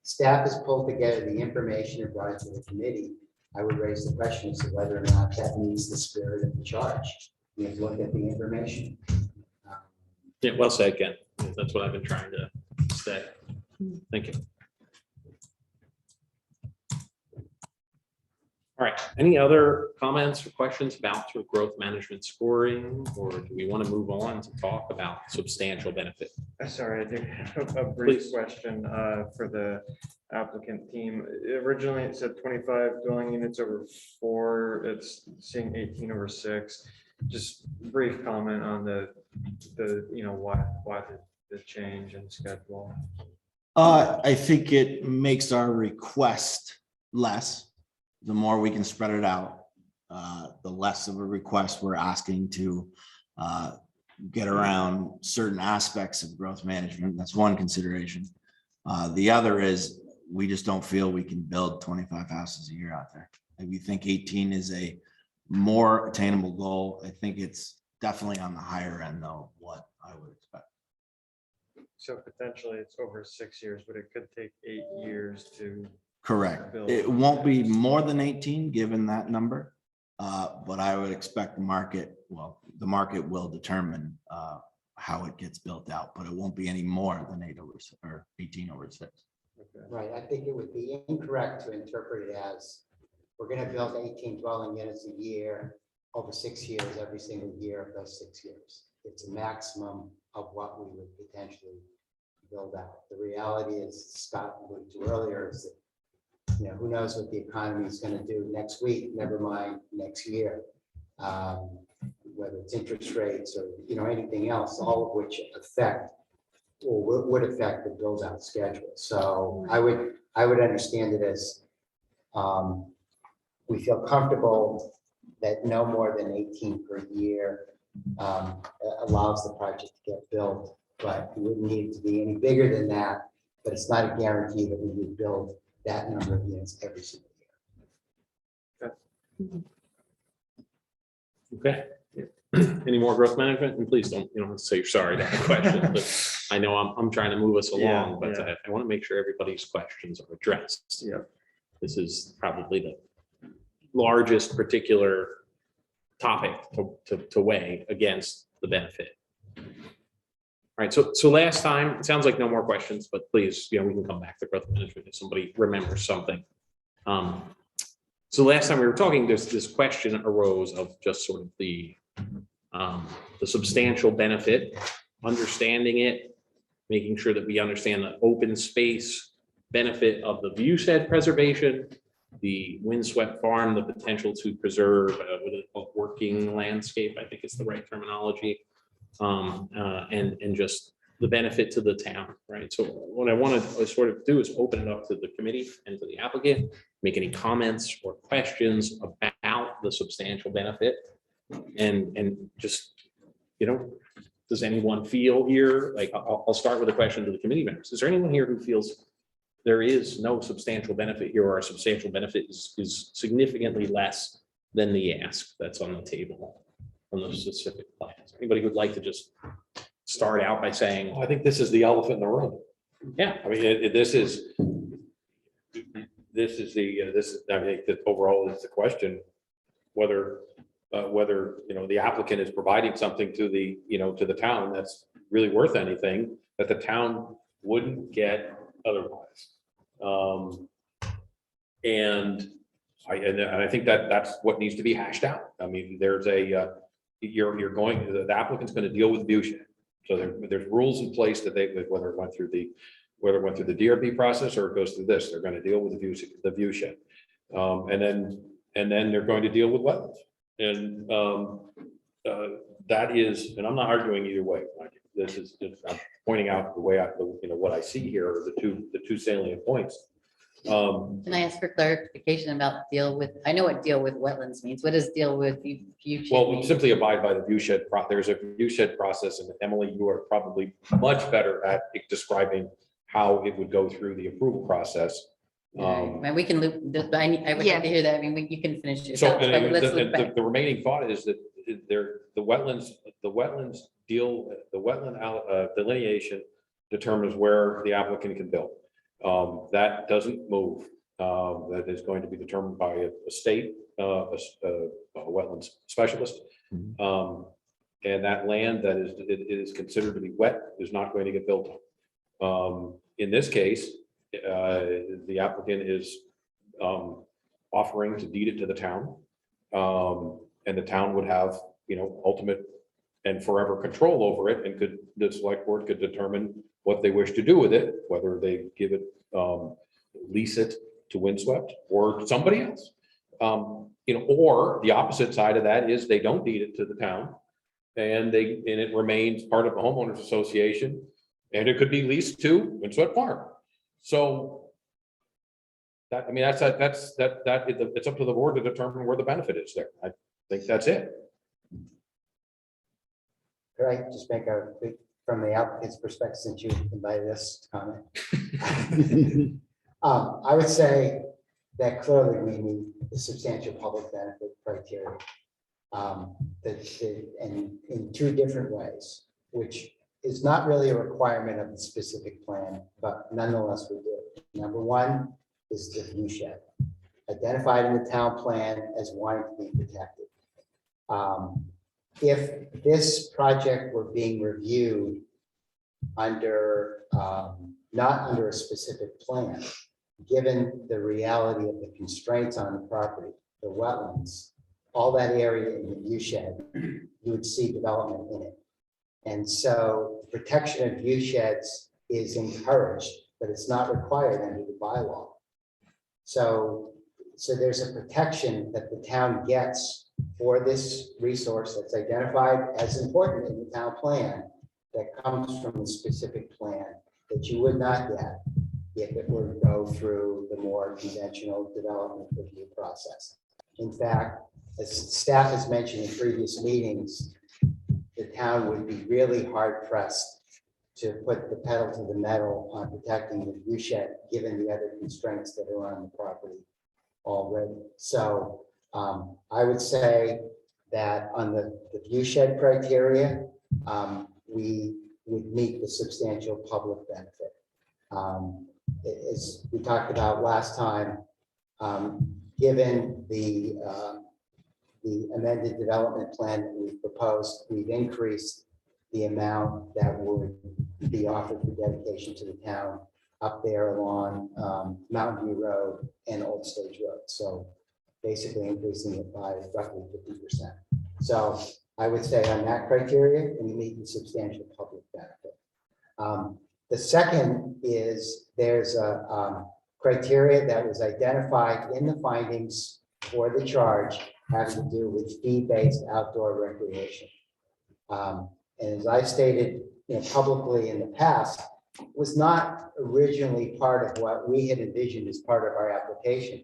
S4: staff has pulled together the information and brought it to the committee. I would raise the question as to whether or not that meets the spirit of the charge. You have to look at the information.
S2: Yeah, well said, Ken. That's what I've been trying to say. Thank you. All right, any other comments or questions about sort of growth management scoring, or do we want to move on to talk about substantial benefit?
S7: Sorry, I do have a brief
S2: Please.
S7: question for the applicant team. Originally, it said 25 dwelling units over 4. It's seeing 18 over 6. Just brief comment on the why the change in schedule.
S6: I think it makes our request less. The more we can spread it out, the less of a request we're asking to get around certain aspects of growth management. That's one consideration. The other is we just don't feel we can build 25 houses a year out there. And we think 18 is a more attainable goal. I think it's definitely on the higher end though, what I would expect.
S7: So potentially it's over 6 years, but it could take 8 years to.
S6: Correct.
S7: Build.
S6: It won't be more than 18, given that number. But I would expect the market will determine how it gets built out, but it won't be any more than 8 over or 18 over 6.
S7: Okay.
S4: Right, I think it would be incorrect to interpret it as we're gonna build 18 dwelling units a year over 6 years, every single year of those 6 years. It's a maximum of what we would potentially build out. The reality is, Scott alluded to earlier, is that who knows what the economy is going to do next week, never mind next year. Whether it's interest rates or anything else, all of which affect or would affect the build out schedule. So I would understand it as we feel comfortable that no more than 18 per year allows the project to get built, but we wouldn't need it to be any bigger than that. But it's not a guarantee that we would build that number of units every single year.
S2: Okay. Any more growth management? And please don't, you don't have to say you're sorry to have questions, but I know I'm trying to move us along, but
S7: yeah.
S2: I want to make sure everybody's questions are addressed.
S7: Yeah.
S2: This is probably the largest particular topic to weigh against the benefit. All right, so last time, it sounds like no more questions, but please, we can come back to growth management if somebody remembers something. So last time we were talking, this question arose of just sort of the substantial benefit, understanding it, making sure that we understand the open space benefit of the view shed preservation, the windswept farm, the potential to preserve a working landscape, I think is the right terminology. And just the benefit to the town, right? So what I want to sort of do is open it up to the committee and to the applicant, make any comments or questions about the substantial benefit. And just, does anyone feel here, like, I'll start with a question to the committee members. Is there anyone here who feels there is no substantial benefit here, or a substantial benefit is significantly less than the ask that's on the table on those specific plans? Anybody who'd like to just start out by saying,
S8: I think this is the elephant in the room.
S2: yeah,
S8: I mean, this this is I think that overall is the question, whether, the applicant is providing something to to the town that's really worth anything that the town wouldn't get otherwise. And I think that that's what needs to be hashed out. I mean, there's the applicant's going to deal with view shed. So there's rules in place that whether it went through the DRB process or it goes through this, they're going to deal with the view shed. And then they're going to deal with wetlands. And that is, and I'm not arguing either way. This is, I'm pointing out the way what I see here are the two salient points.
S5: Can I ask for clarification about I know what deal with wetlands means. What does deal with view shed
S8: Well,
S5: mean?
S8: simply abide by the view shed. There's a view shed process, and Emily, you are probably much better at describing how it would go through the approval process.
S5: And we can loop, I would
S1: Yeah.
S5: like to hear that. I mean, you can finish it.
S8: So
S5: But let's look back.
S8: the remaining thought is that the wetland delineation determines where the applicant can build. That doesn't move. That is going to be determined by a state, a wetlands specialist. And that land that is considered to be wet is not going to get built on. In this case, the applicant is offering to deed it to the town. And the town would have, ultimate and forever control over it, and the select board could determine what they wish to do with it, whether they give it, lease it to Windswept or somebody else. Or the opposite side of that is they don't deed it to the town, and it remains part of a homeowners association, and it could be leased to Windswept Farm. So that, I mean, it's up to the board to determine where the benefit is there. I think that's it.
S4: Could I just make a quick, from the applicant's perspective, since you invited us to comment? I would say that clearly we meet the substantial public benefit criteria. And in two different ways, which is not really a requirement of the specific plan, but nonetheless we do. Number one is the view shed, identified in the town plan as wanting to be protected. If this project were being reviewed under, not under a specific plan, given the reality of the constraints on the property, the wetlands, all that area in the view shed, you would see development in it. And so protection of view sheds is encouraged, but it's not required under the bylaw. So there's a protection that the town gets for this resource that's identified as important in the town plan that comes from the specific plan that you would not get if it were to go through the more conventional development review process. In fact, as staff has mentioned in previous meetings, the town would be really hard pressed to put the pedal to the metal on protecting the view shed, given the other constraints that are on the property already. So I would say that on the view shed criteria, we would meet the substantial public benefit. As we talked about last time, given the amended development plan that we've proposed, we've increased the amount that would be offered for dedication to the town up there along Mountain View Road and Old Stage Road. So basically increasing it by roughly 50%. So I would say on that criteria, we meet the substantial public benefit. The second is there's a criteria that was identified in the findings for the charge having to do with fee-based outdoor recreation. And as I've stated publicly in the past, was not originally part of what we had envisioned as part of our application,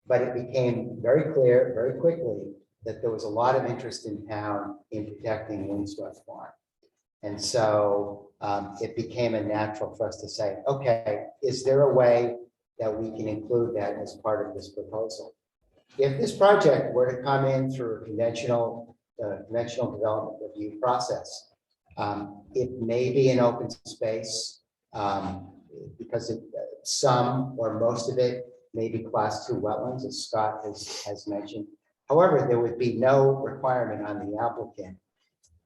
S4: but it became very clear very quickly that there was a lot of interest in town in protecting Windswept Farm. And so it became a natural for us to say, okay, is there a way that we can include that as part of this proposal? If this project were to come in through a conventional development review process, it may be an open space because some or most of it maybe class 2 wetlands, as Scott has mentioned. However, there would be no requirement on the applicant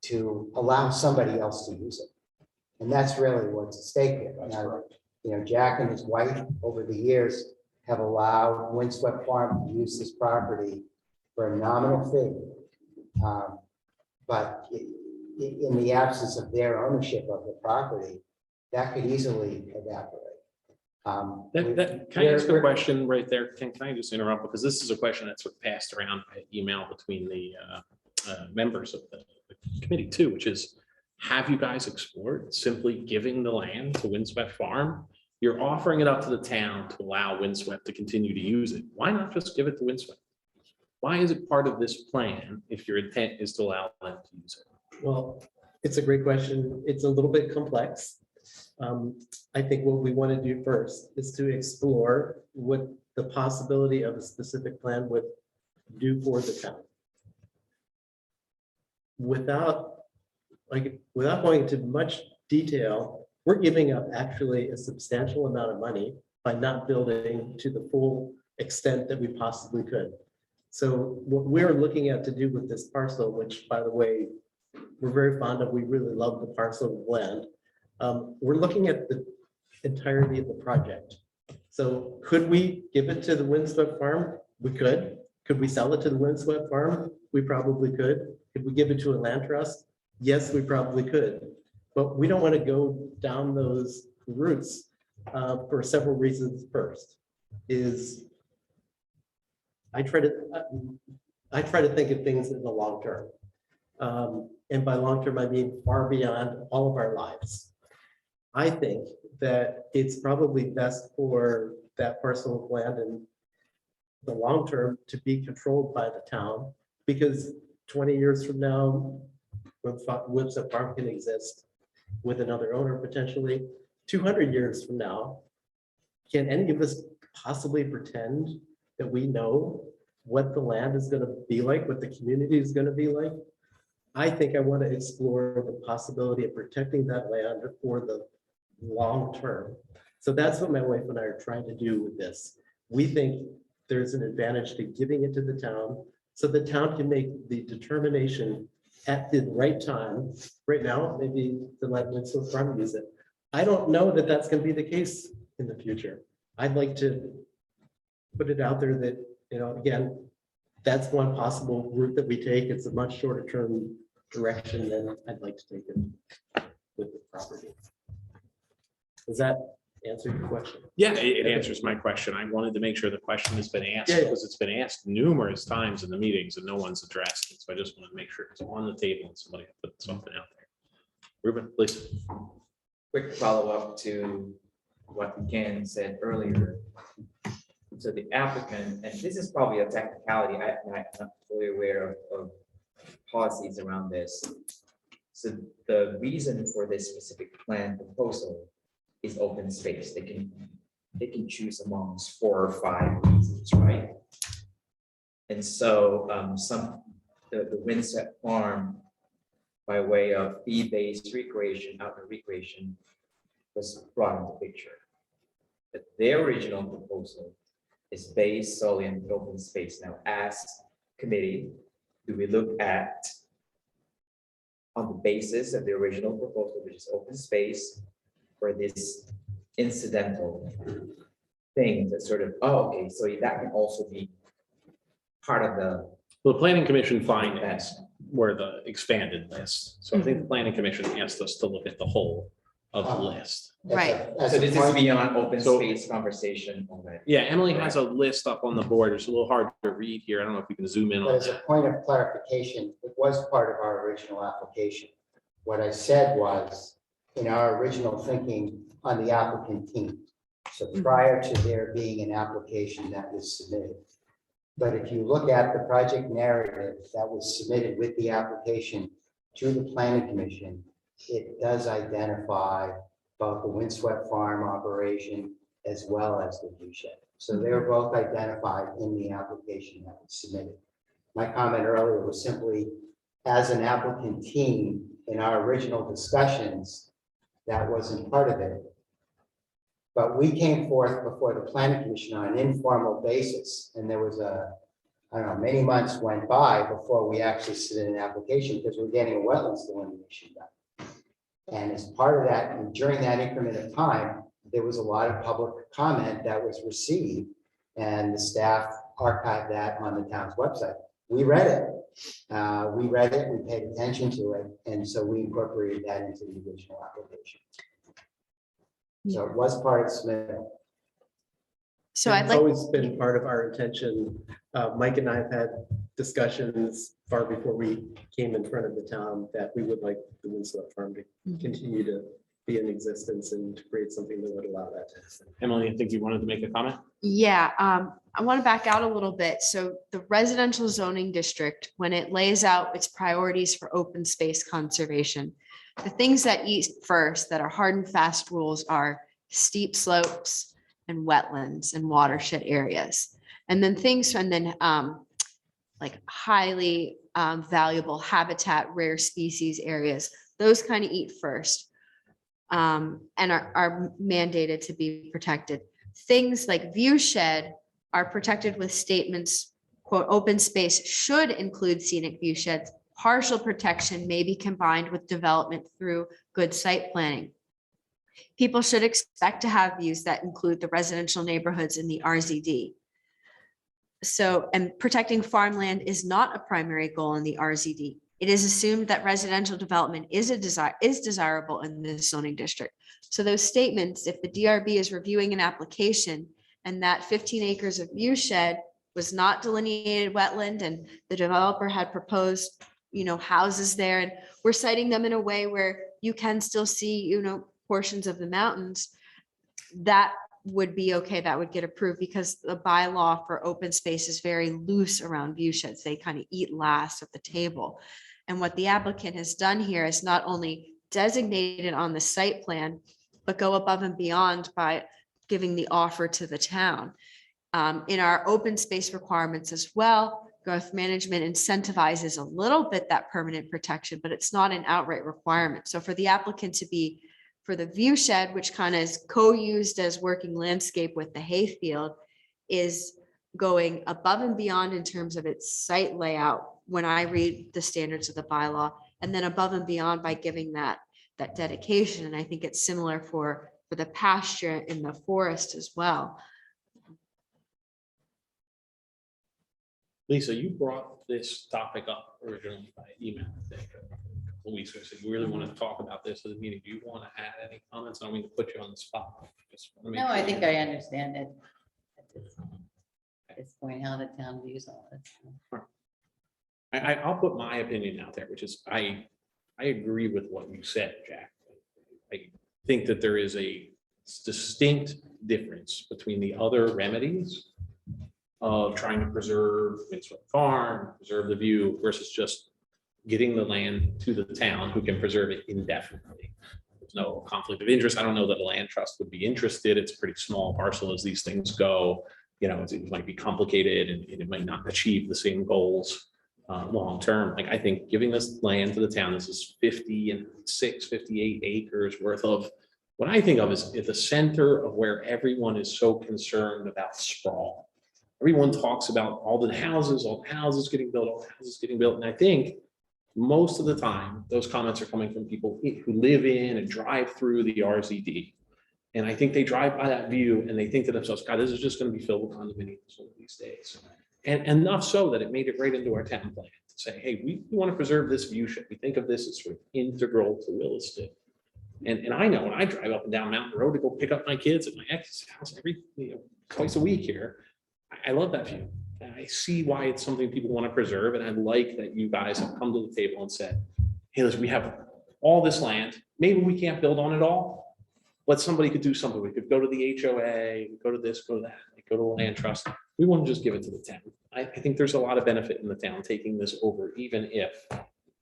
S4: to allow somebody else to use it. And that's really what's at stake here. Now, you know, Jack and his wife over the years have allowed Windswept Farm to use this property for a nominal fee. But in the absence of their ownership of the property, that could easily evaporate.
S2: Can I ask a question right there? Can I just interrupt? Because this is a question that's sort of passed around by email between the members of the committee too, which is, have you guys explored simply giving the land to Windswept Farm? You're offering it up to the town to allow Windswept to continue to use it. Why not just give it to Windswept? Why is it part of this plan if your intent is to allow them to use it?
S12: Well, it's a great question. It's a little bit complex. I think what we want to do first is to explore what the possibility of a specific plan would do for the town. Without going into much detail, we're giving up actually a substantial amount of money by not building to the full extent that we possibly could. So what we're looking at to do with this parcel, which by the way, we're very fond of, we really love the parcel of land. We're looking at the entirety of the project. So could we give it to the Windswept Farm? We could. Could we sell it to the Windswept Farm? We probably could. Could we give it to a land trust? Yes, we probably could. But we don't want to go down those routes for several reasons. First is I try to think of things in the long term. And by long term, I mean far beyond all of our lives. I think that it's probably best for that parcel of land in the long term to be controlled by the town, because 20 years from now, Windswept Farm can exist with another owner potentially. 200 years from now, can any of us possibly pretend that we know what the land is going to be like, what the community is going to be like? I think I want to explore the possibility of protecting that land for the long term. So that's what my wife and I are trying to do with this. We think there's an advantage to giving it to the town so the town can make the determination at the right time. Right now, maybe to let Windswept Farm use it. I don't know that that's going to be the case in the future. I'd like to put it out there that, you know, again, that's one possible route that we take. It's a much shorter term direction than I'd like to take it with the property. Does that answer your question?
S2: Yeah, it answers my question. I wanted to make sure the question has been asked
S12: Yeah.
S2: because it's been asked numerous times in the meetings and no one's addressed it. So I just want to make sure it's on the table and somebody put something out there. Ruben, please.
S3: Quick follow-up to what Ken said earlier. So the applicant, and this is probably a technicality, I'm not fully aware of policies around this. So the reason for this specific plan proposal is open space. They can choose amongst 4 or 5 reasons, right? And so the Windswept Farm, by way of fee-based recreation, outdoor recreation, was brought into the picture. But their original proposal is based solely on open space. Now, as committee, do we look at on the basis of the original proposal, which is open space, for this incidental thing that sort of, oh, okay, so that can also be part of the
S2: Well, the planning commission findings were the expanded list. So I think the planning commission asked us to look at the whole of the list.
S1: Right.
S3: So this is beyond open
S2: So-
S3: space conversation already.
S2: Yeah, Emily has a list up on the board. It's a little hard to read here. I don't know if you can zoom in
S4: But
S2: on
S4: as a
S2: that.
S4: point of clarification, it was part of our original application. What I said was, in our original thinking on the applicant team, so prior to there being an application that was submitted. But if you look at the project narrative that was submitted with the application to the planning commission, it does identify both the Windswept Farm operation as well as the view shed. So they're both identified in the application that was submitted. My comment earlier was simply, as an applicant team, in our original discussions, that wasn't part of it. But we came forth before the planning commission on an informal basis, and there was I don't know, many months went by before we actually submitted an application because we're getting a wetlands delineation done. And as part of that, and during that increment of time, there was a lot of public comment that was received, and the staff archived that on the town's website. We read it. We paid attention to it, and so we incorporated that into the original application. So it was part of the submittal.
S1: So I'd
S12: It's
S1: like,
S12: always been part of our intention. Mike and I have had discussions far before we came in front of the town that we would like the Winslow Farm to continue to be in existence and to create something that would allow that to happen.
S2: Emily, I think you wanted to make a comment?
S1: yeah, I want to back out a little bit. So the residential zoning district, when it lays out its priorities for open space conservation, the things that eat first that are hard and fast rules are steep slopes and wetlands and watershed areas. And then like highly valuable habitat, rare species areas, those kind of eat first and are mandated to be protected. Things like view shed are protected with statements, quote, open space should include scenic view sheds. Partial protection may be combined with development through good site planning. People should expect to have views that include the residential neighborhoods in the RZD. So, and protecting farmland is not a primary goal in the RZD. It is assumed that residential development is desirable in this zoning district. So those statements, if the DRB is reviewing an application and that 15 acres of view shed was not delineated wetland and the developer had proposed, houses there, and we're citing them in a way where you can still see, portions of the mountains, that would be okay. That would get approved because the bylaw for open space is very loose around view sheds. They kind of eat last at the table. And what the applicant has done here is not only designated on the site plan, but go above and beyond by giving the offer to the town. In our open space requirements as well, growth management incentivizes a little bit that permanent protection, but it's not an outright requirement. So for the applicant to be, for the view shed, which kind of is co-used as working landscape with the hayfield, is going above and beyond in terms of its site layout when I read the standards of the bylaw, and then above and beyond by giving that dedication. And I think it's similar for the pasture in the forest as well.
S2: Lisa, you brought this topic up originally by email, I think, a couple weeks ago. So you really want to talk about this at the meeting. Do you want to add any comments? I don't mean to put you on the spot. Just wanna make
S5: No, I
S2: sure
S5: think
S2: you-
S5: I understand it. At this point, how the town views all this.
S2: I'll put my opinion out there, which is I agree with what you said, Jack. I think that there is a distinct difference between the other remedies of trying to preserve Winslow Farm, preserve the view versus just getting the land to the town who can preserve it indefinitely. There's no conflict of interest. I don't know that a land trust would be interested. It's a pretty small parcel as these things go. It might be complicated and it might not achieve the same goals long term. Like I think giving this land to the town, this is 58 acres worth of what I think of as at the center of where everyone is so concerned about sprawl. Everyone talks about all the houses getting built, all the houses getting built. And I think most of the time, those comments are coming from people who live in and drive through the RZD. And I think they drive by that view and they think to themselves, God, this is just going to be filled with condominiums one of these days. And enough so that it made it right into our town plan to say, hey, we want to preserve this view shed. We think of this as sort of integral to Williston. And I know when I drive up and down Mountain Road to go pick up my kids at my ex's house twice a week here, I love that view. And I see why it's something people want to preserve. And I like that you guys have come to the table and said, hey, listen, we have all this land. Maybe we can't build on it all, but somebody could do something. We could go to the HOA, go to this, go to that, go to the land trust. We want to just give it to the town. I think there's a lot of benefit in the town taking this over, even if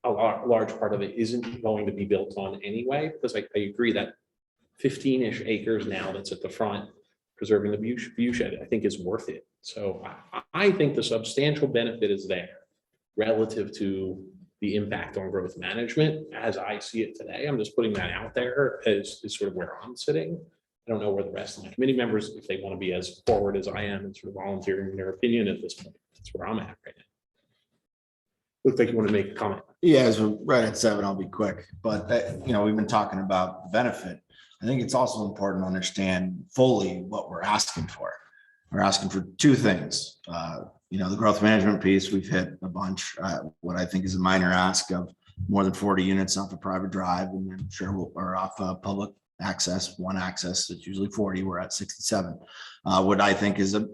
S2: a large part of it isn't going to be built on anyway, because I agree that 15-ish acres now that's at the front, preserving the view shed, I think is worth it. So I think the substantial benefit is there relative to the impact on growth management as I see it today. I'm just putting that out there as sort of where I'm sitting. I don't know where the rest of my committee members, if they want to be as forward as I am and sort of volunteering their opinion at this point. That's where I'm at right now. Looks like you want to make a comment.
S6: Yeah, as we're right at 7, I'll be quick, but we've been talking about the benefit. I think it's also important to understand fully what we're asking for. We're asking for 2 things. The growth management piece, we've hit a bunch, what I think is a minor ask of more than 40 units off a private drive, and then or off public access, one access, it's usually 40, we're at 67. What I think is a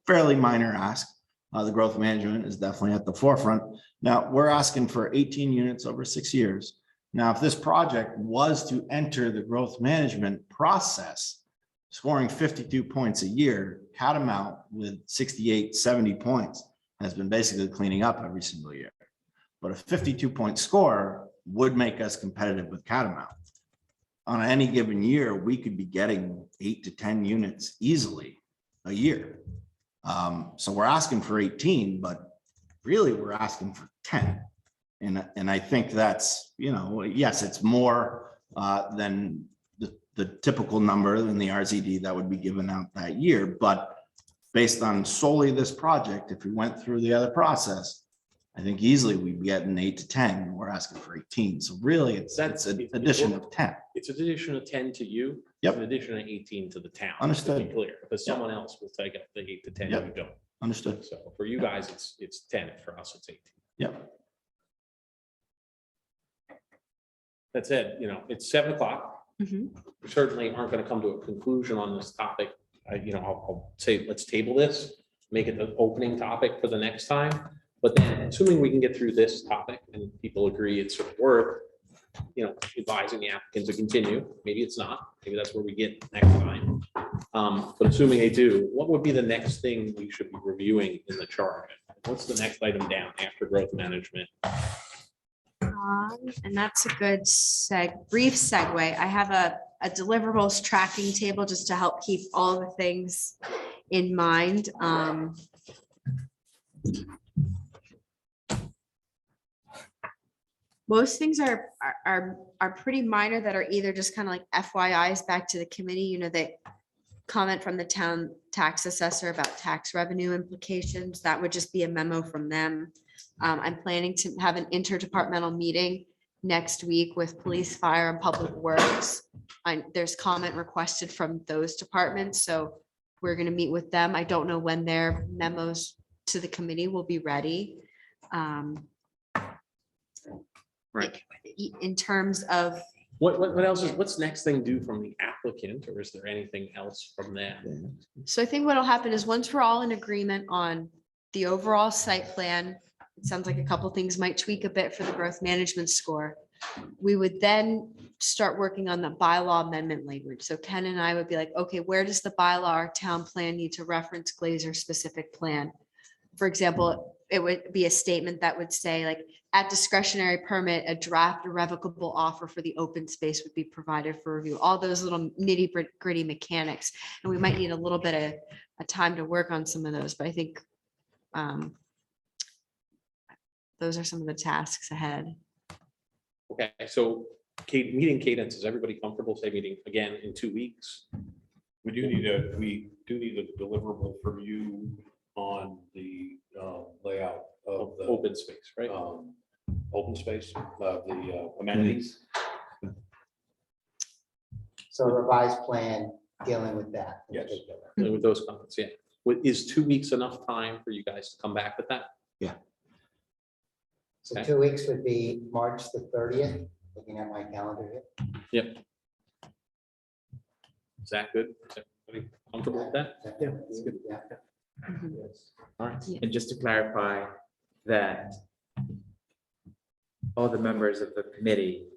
S6: fairly minor ask. The growth management is definitely at the forefront. Now, we're asking for 18 units over 6 years. Now, if this project was to enter the growth management process, scoring 52 points a year, Catamount with 68, 70 points has been basically cleaning up every single year. But a 52-point score would make us competitive with Catamount. On any given year, we could be getting 8 to 10 units easily a year. So we're asking for 18, but really we're asking for 10. And I think that's, yes, it's more than the typical number in the RZD that would be given out that year. But based on solely this project, if we went through the other process, I think easily we'd get an 8 to 10, and we're asking for 18. So really it's an addition of 10.
S2: It's an addition of 10 to you.
S6: Yep.
S2: An addition of 18 to the town.
S6: Understood.
S2: To be clear, because someone else will take up the 8 to 10,
S6: Yep.
S2: you don't.
S6: Understood.
S2: So for you guys, it's 10. For us, it's 18.
S6: Yep.
S2: That said, it's 7 o'clock.
S1: Mhm.
S2: We certainly aren't going to come to a conclusion on this topic. I'll say, let's table this, make it the opening topic for the next time. But then assuming we can get through this topic and people agree it's sort of worth, advising the applicant to continue, maybe it's not, maybe that's where we get next time. But assuming they do, what would be the next thing we should be reviewing in the charge? What's the next item down after growth management?
S1: And that's a good brief segue. I have a deliverables tracking table just to help keep all the things in mind. Most things are pretty minor that are either just kind of like FYIs back to the committee, they comment from the town tax assessor about tax revenue implications. That would just be a memo from them. I'm planning to have an interdepartmental meeting next week with police, fire, and public works. There's comment requested from those departments, so we're going to meet with them. I don't know when their memos to the committee will be ready.
S2: Right.
S1: In terms of,
S2: What else what's next thing due from the applicant, or is there anything else from them?
S1: so I think what'll happen is once we're all in agreement on the overall site plan, it sounds like a couple things might tweak a bit for the growth management score. We would then start working on the bylaw amendment language. So Ken and I would be like, okay, where does the bylaw or town plan need to reference Glaser specific plan? For example, it would be a statement that would say, like, at discretionary permit, a draft irrevocable offer for the open space would be provided for review. All those little nitty gritty mechanics. And we might need a little bit of a time to work on some of those, but I think those are some of the tasks ahead.
S2: Okay, so meeting cadence, is everybody comfortable, say meeting again in 2 weeks?
S8: We do need a deliverable from you on the layout of the
S2: Open space, right?
S8: open space, the amenities.
S4: So a revised plan dealing with that. in
S8: Yes.
S4: particular.
S2: With those comments, yeah. Is 2 weeks enough time for you guys to come back with that?
S4: So
S2: Okay.
S4: 2 weeks would be March the 30th, looking at my calendar here.
S2: Is that good? Is everybody comfortable with that?
S12: Yeah, that's good.
S4: Yeah.
S3: Yes.
S2: All right.
S3: And just to clarify that all the members of the committee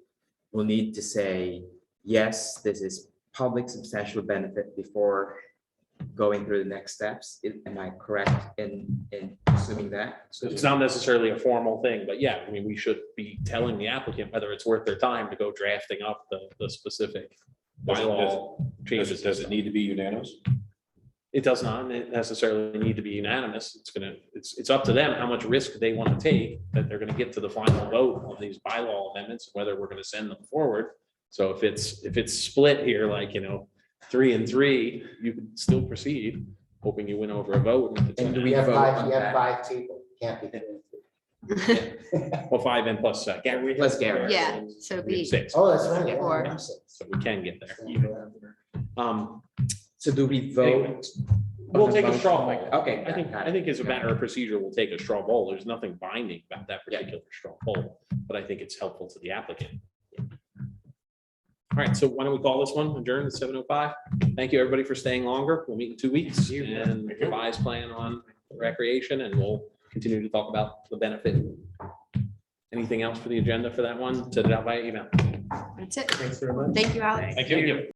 S3: will need to say, yes, this is public substantial benefit before going through the next steps. Am I correct in assuming that?
S2: So it's not necessarily a formal thing, but yeah, I mean, we should be telling the applicant whether it's worth their time to go drafting up the specific bylaw changes.
S8: Does it need to be unanimous?
S2: It does not necessarily need to be unanimous. It's up to them how much risk they want to take, that they're gonna get to the final vote on these bylaw amendments, whether we're gonna send them forward. So if it's split here, like, 3 and 3, you could still proceed, hoping you win over a vote. And if it's
S3: And do
S2: a-
S3: we
S4: You have
S3: vote
S4: five,
S3: on
S4: you have
S3: that?
S4: 5 people, can't be 3 and 3.
S2: Well, 5 and plus Gary.
S3: Plus Gary.
S1: Yeah, so it'd
S2: We have
S1: be
S2: 6.
S4: Oh, that's right.
S1: Yeah.
S4: yeah,
S1: Four.
S4: I'm 6.
S2: So we can get there.
S3: So do we vote?
S2: We'll
S3: on the
S2: take a
S3: motion
S2: straw
S3: like
S2: poll.
S3: that? Okay.
S2: I think as a matter of procedure, we'll take a straw poll. There's nothing binding about that particular straw poll, but I think it's helpful to the applicant. All right, so why don't we call this one adjourned at 7:05? Thank you, everybody, for staying longer. We'll meet in 2 weeks and revise plan on recreation, and we'll continue to talk about the benefit. Anything else for the agenda for that one? Send it out by email.
S1: That's it.
S12: Thanks very much.
S1: Thank you, Alex.
S2: Thank you.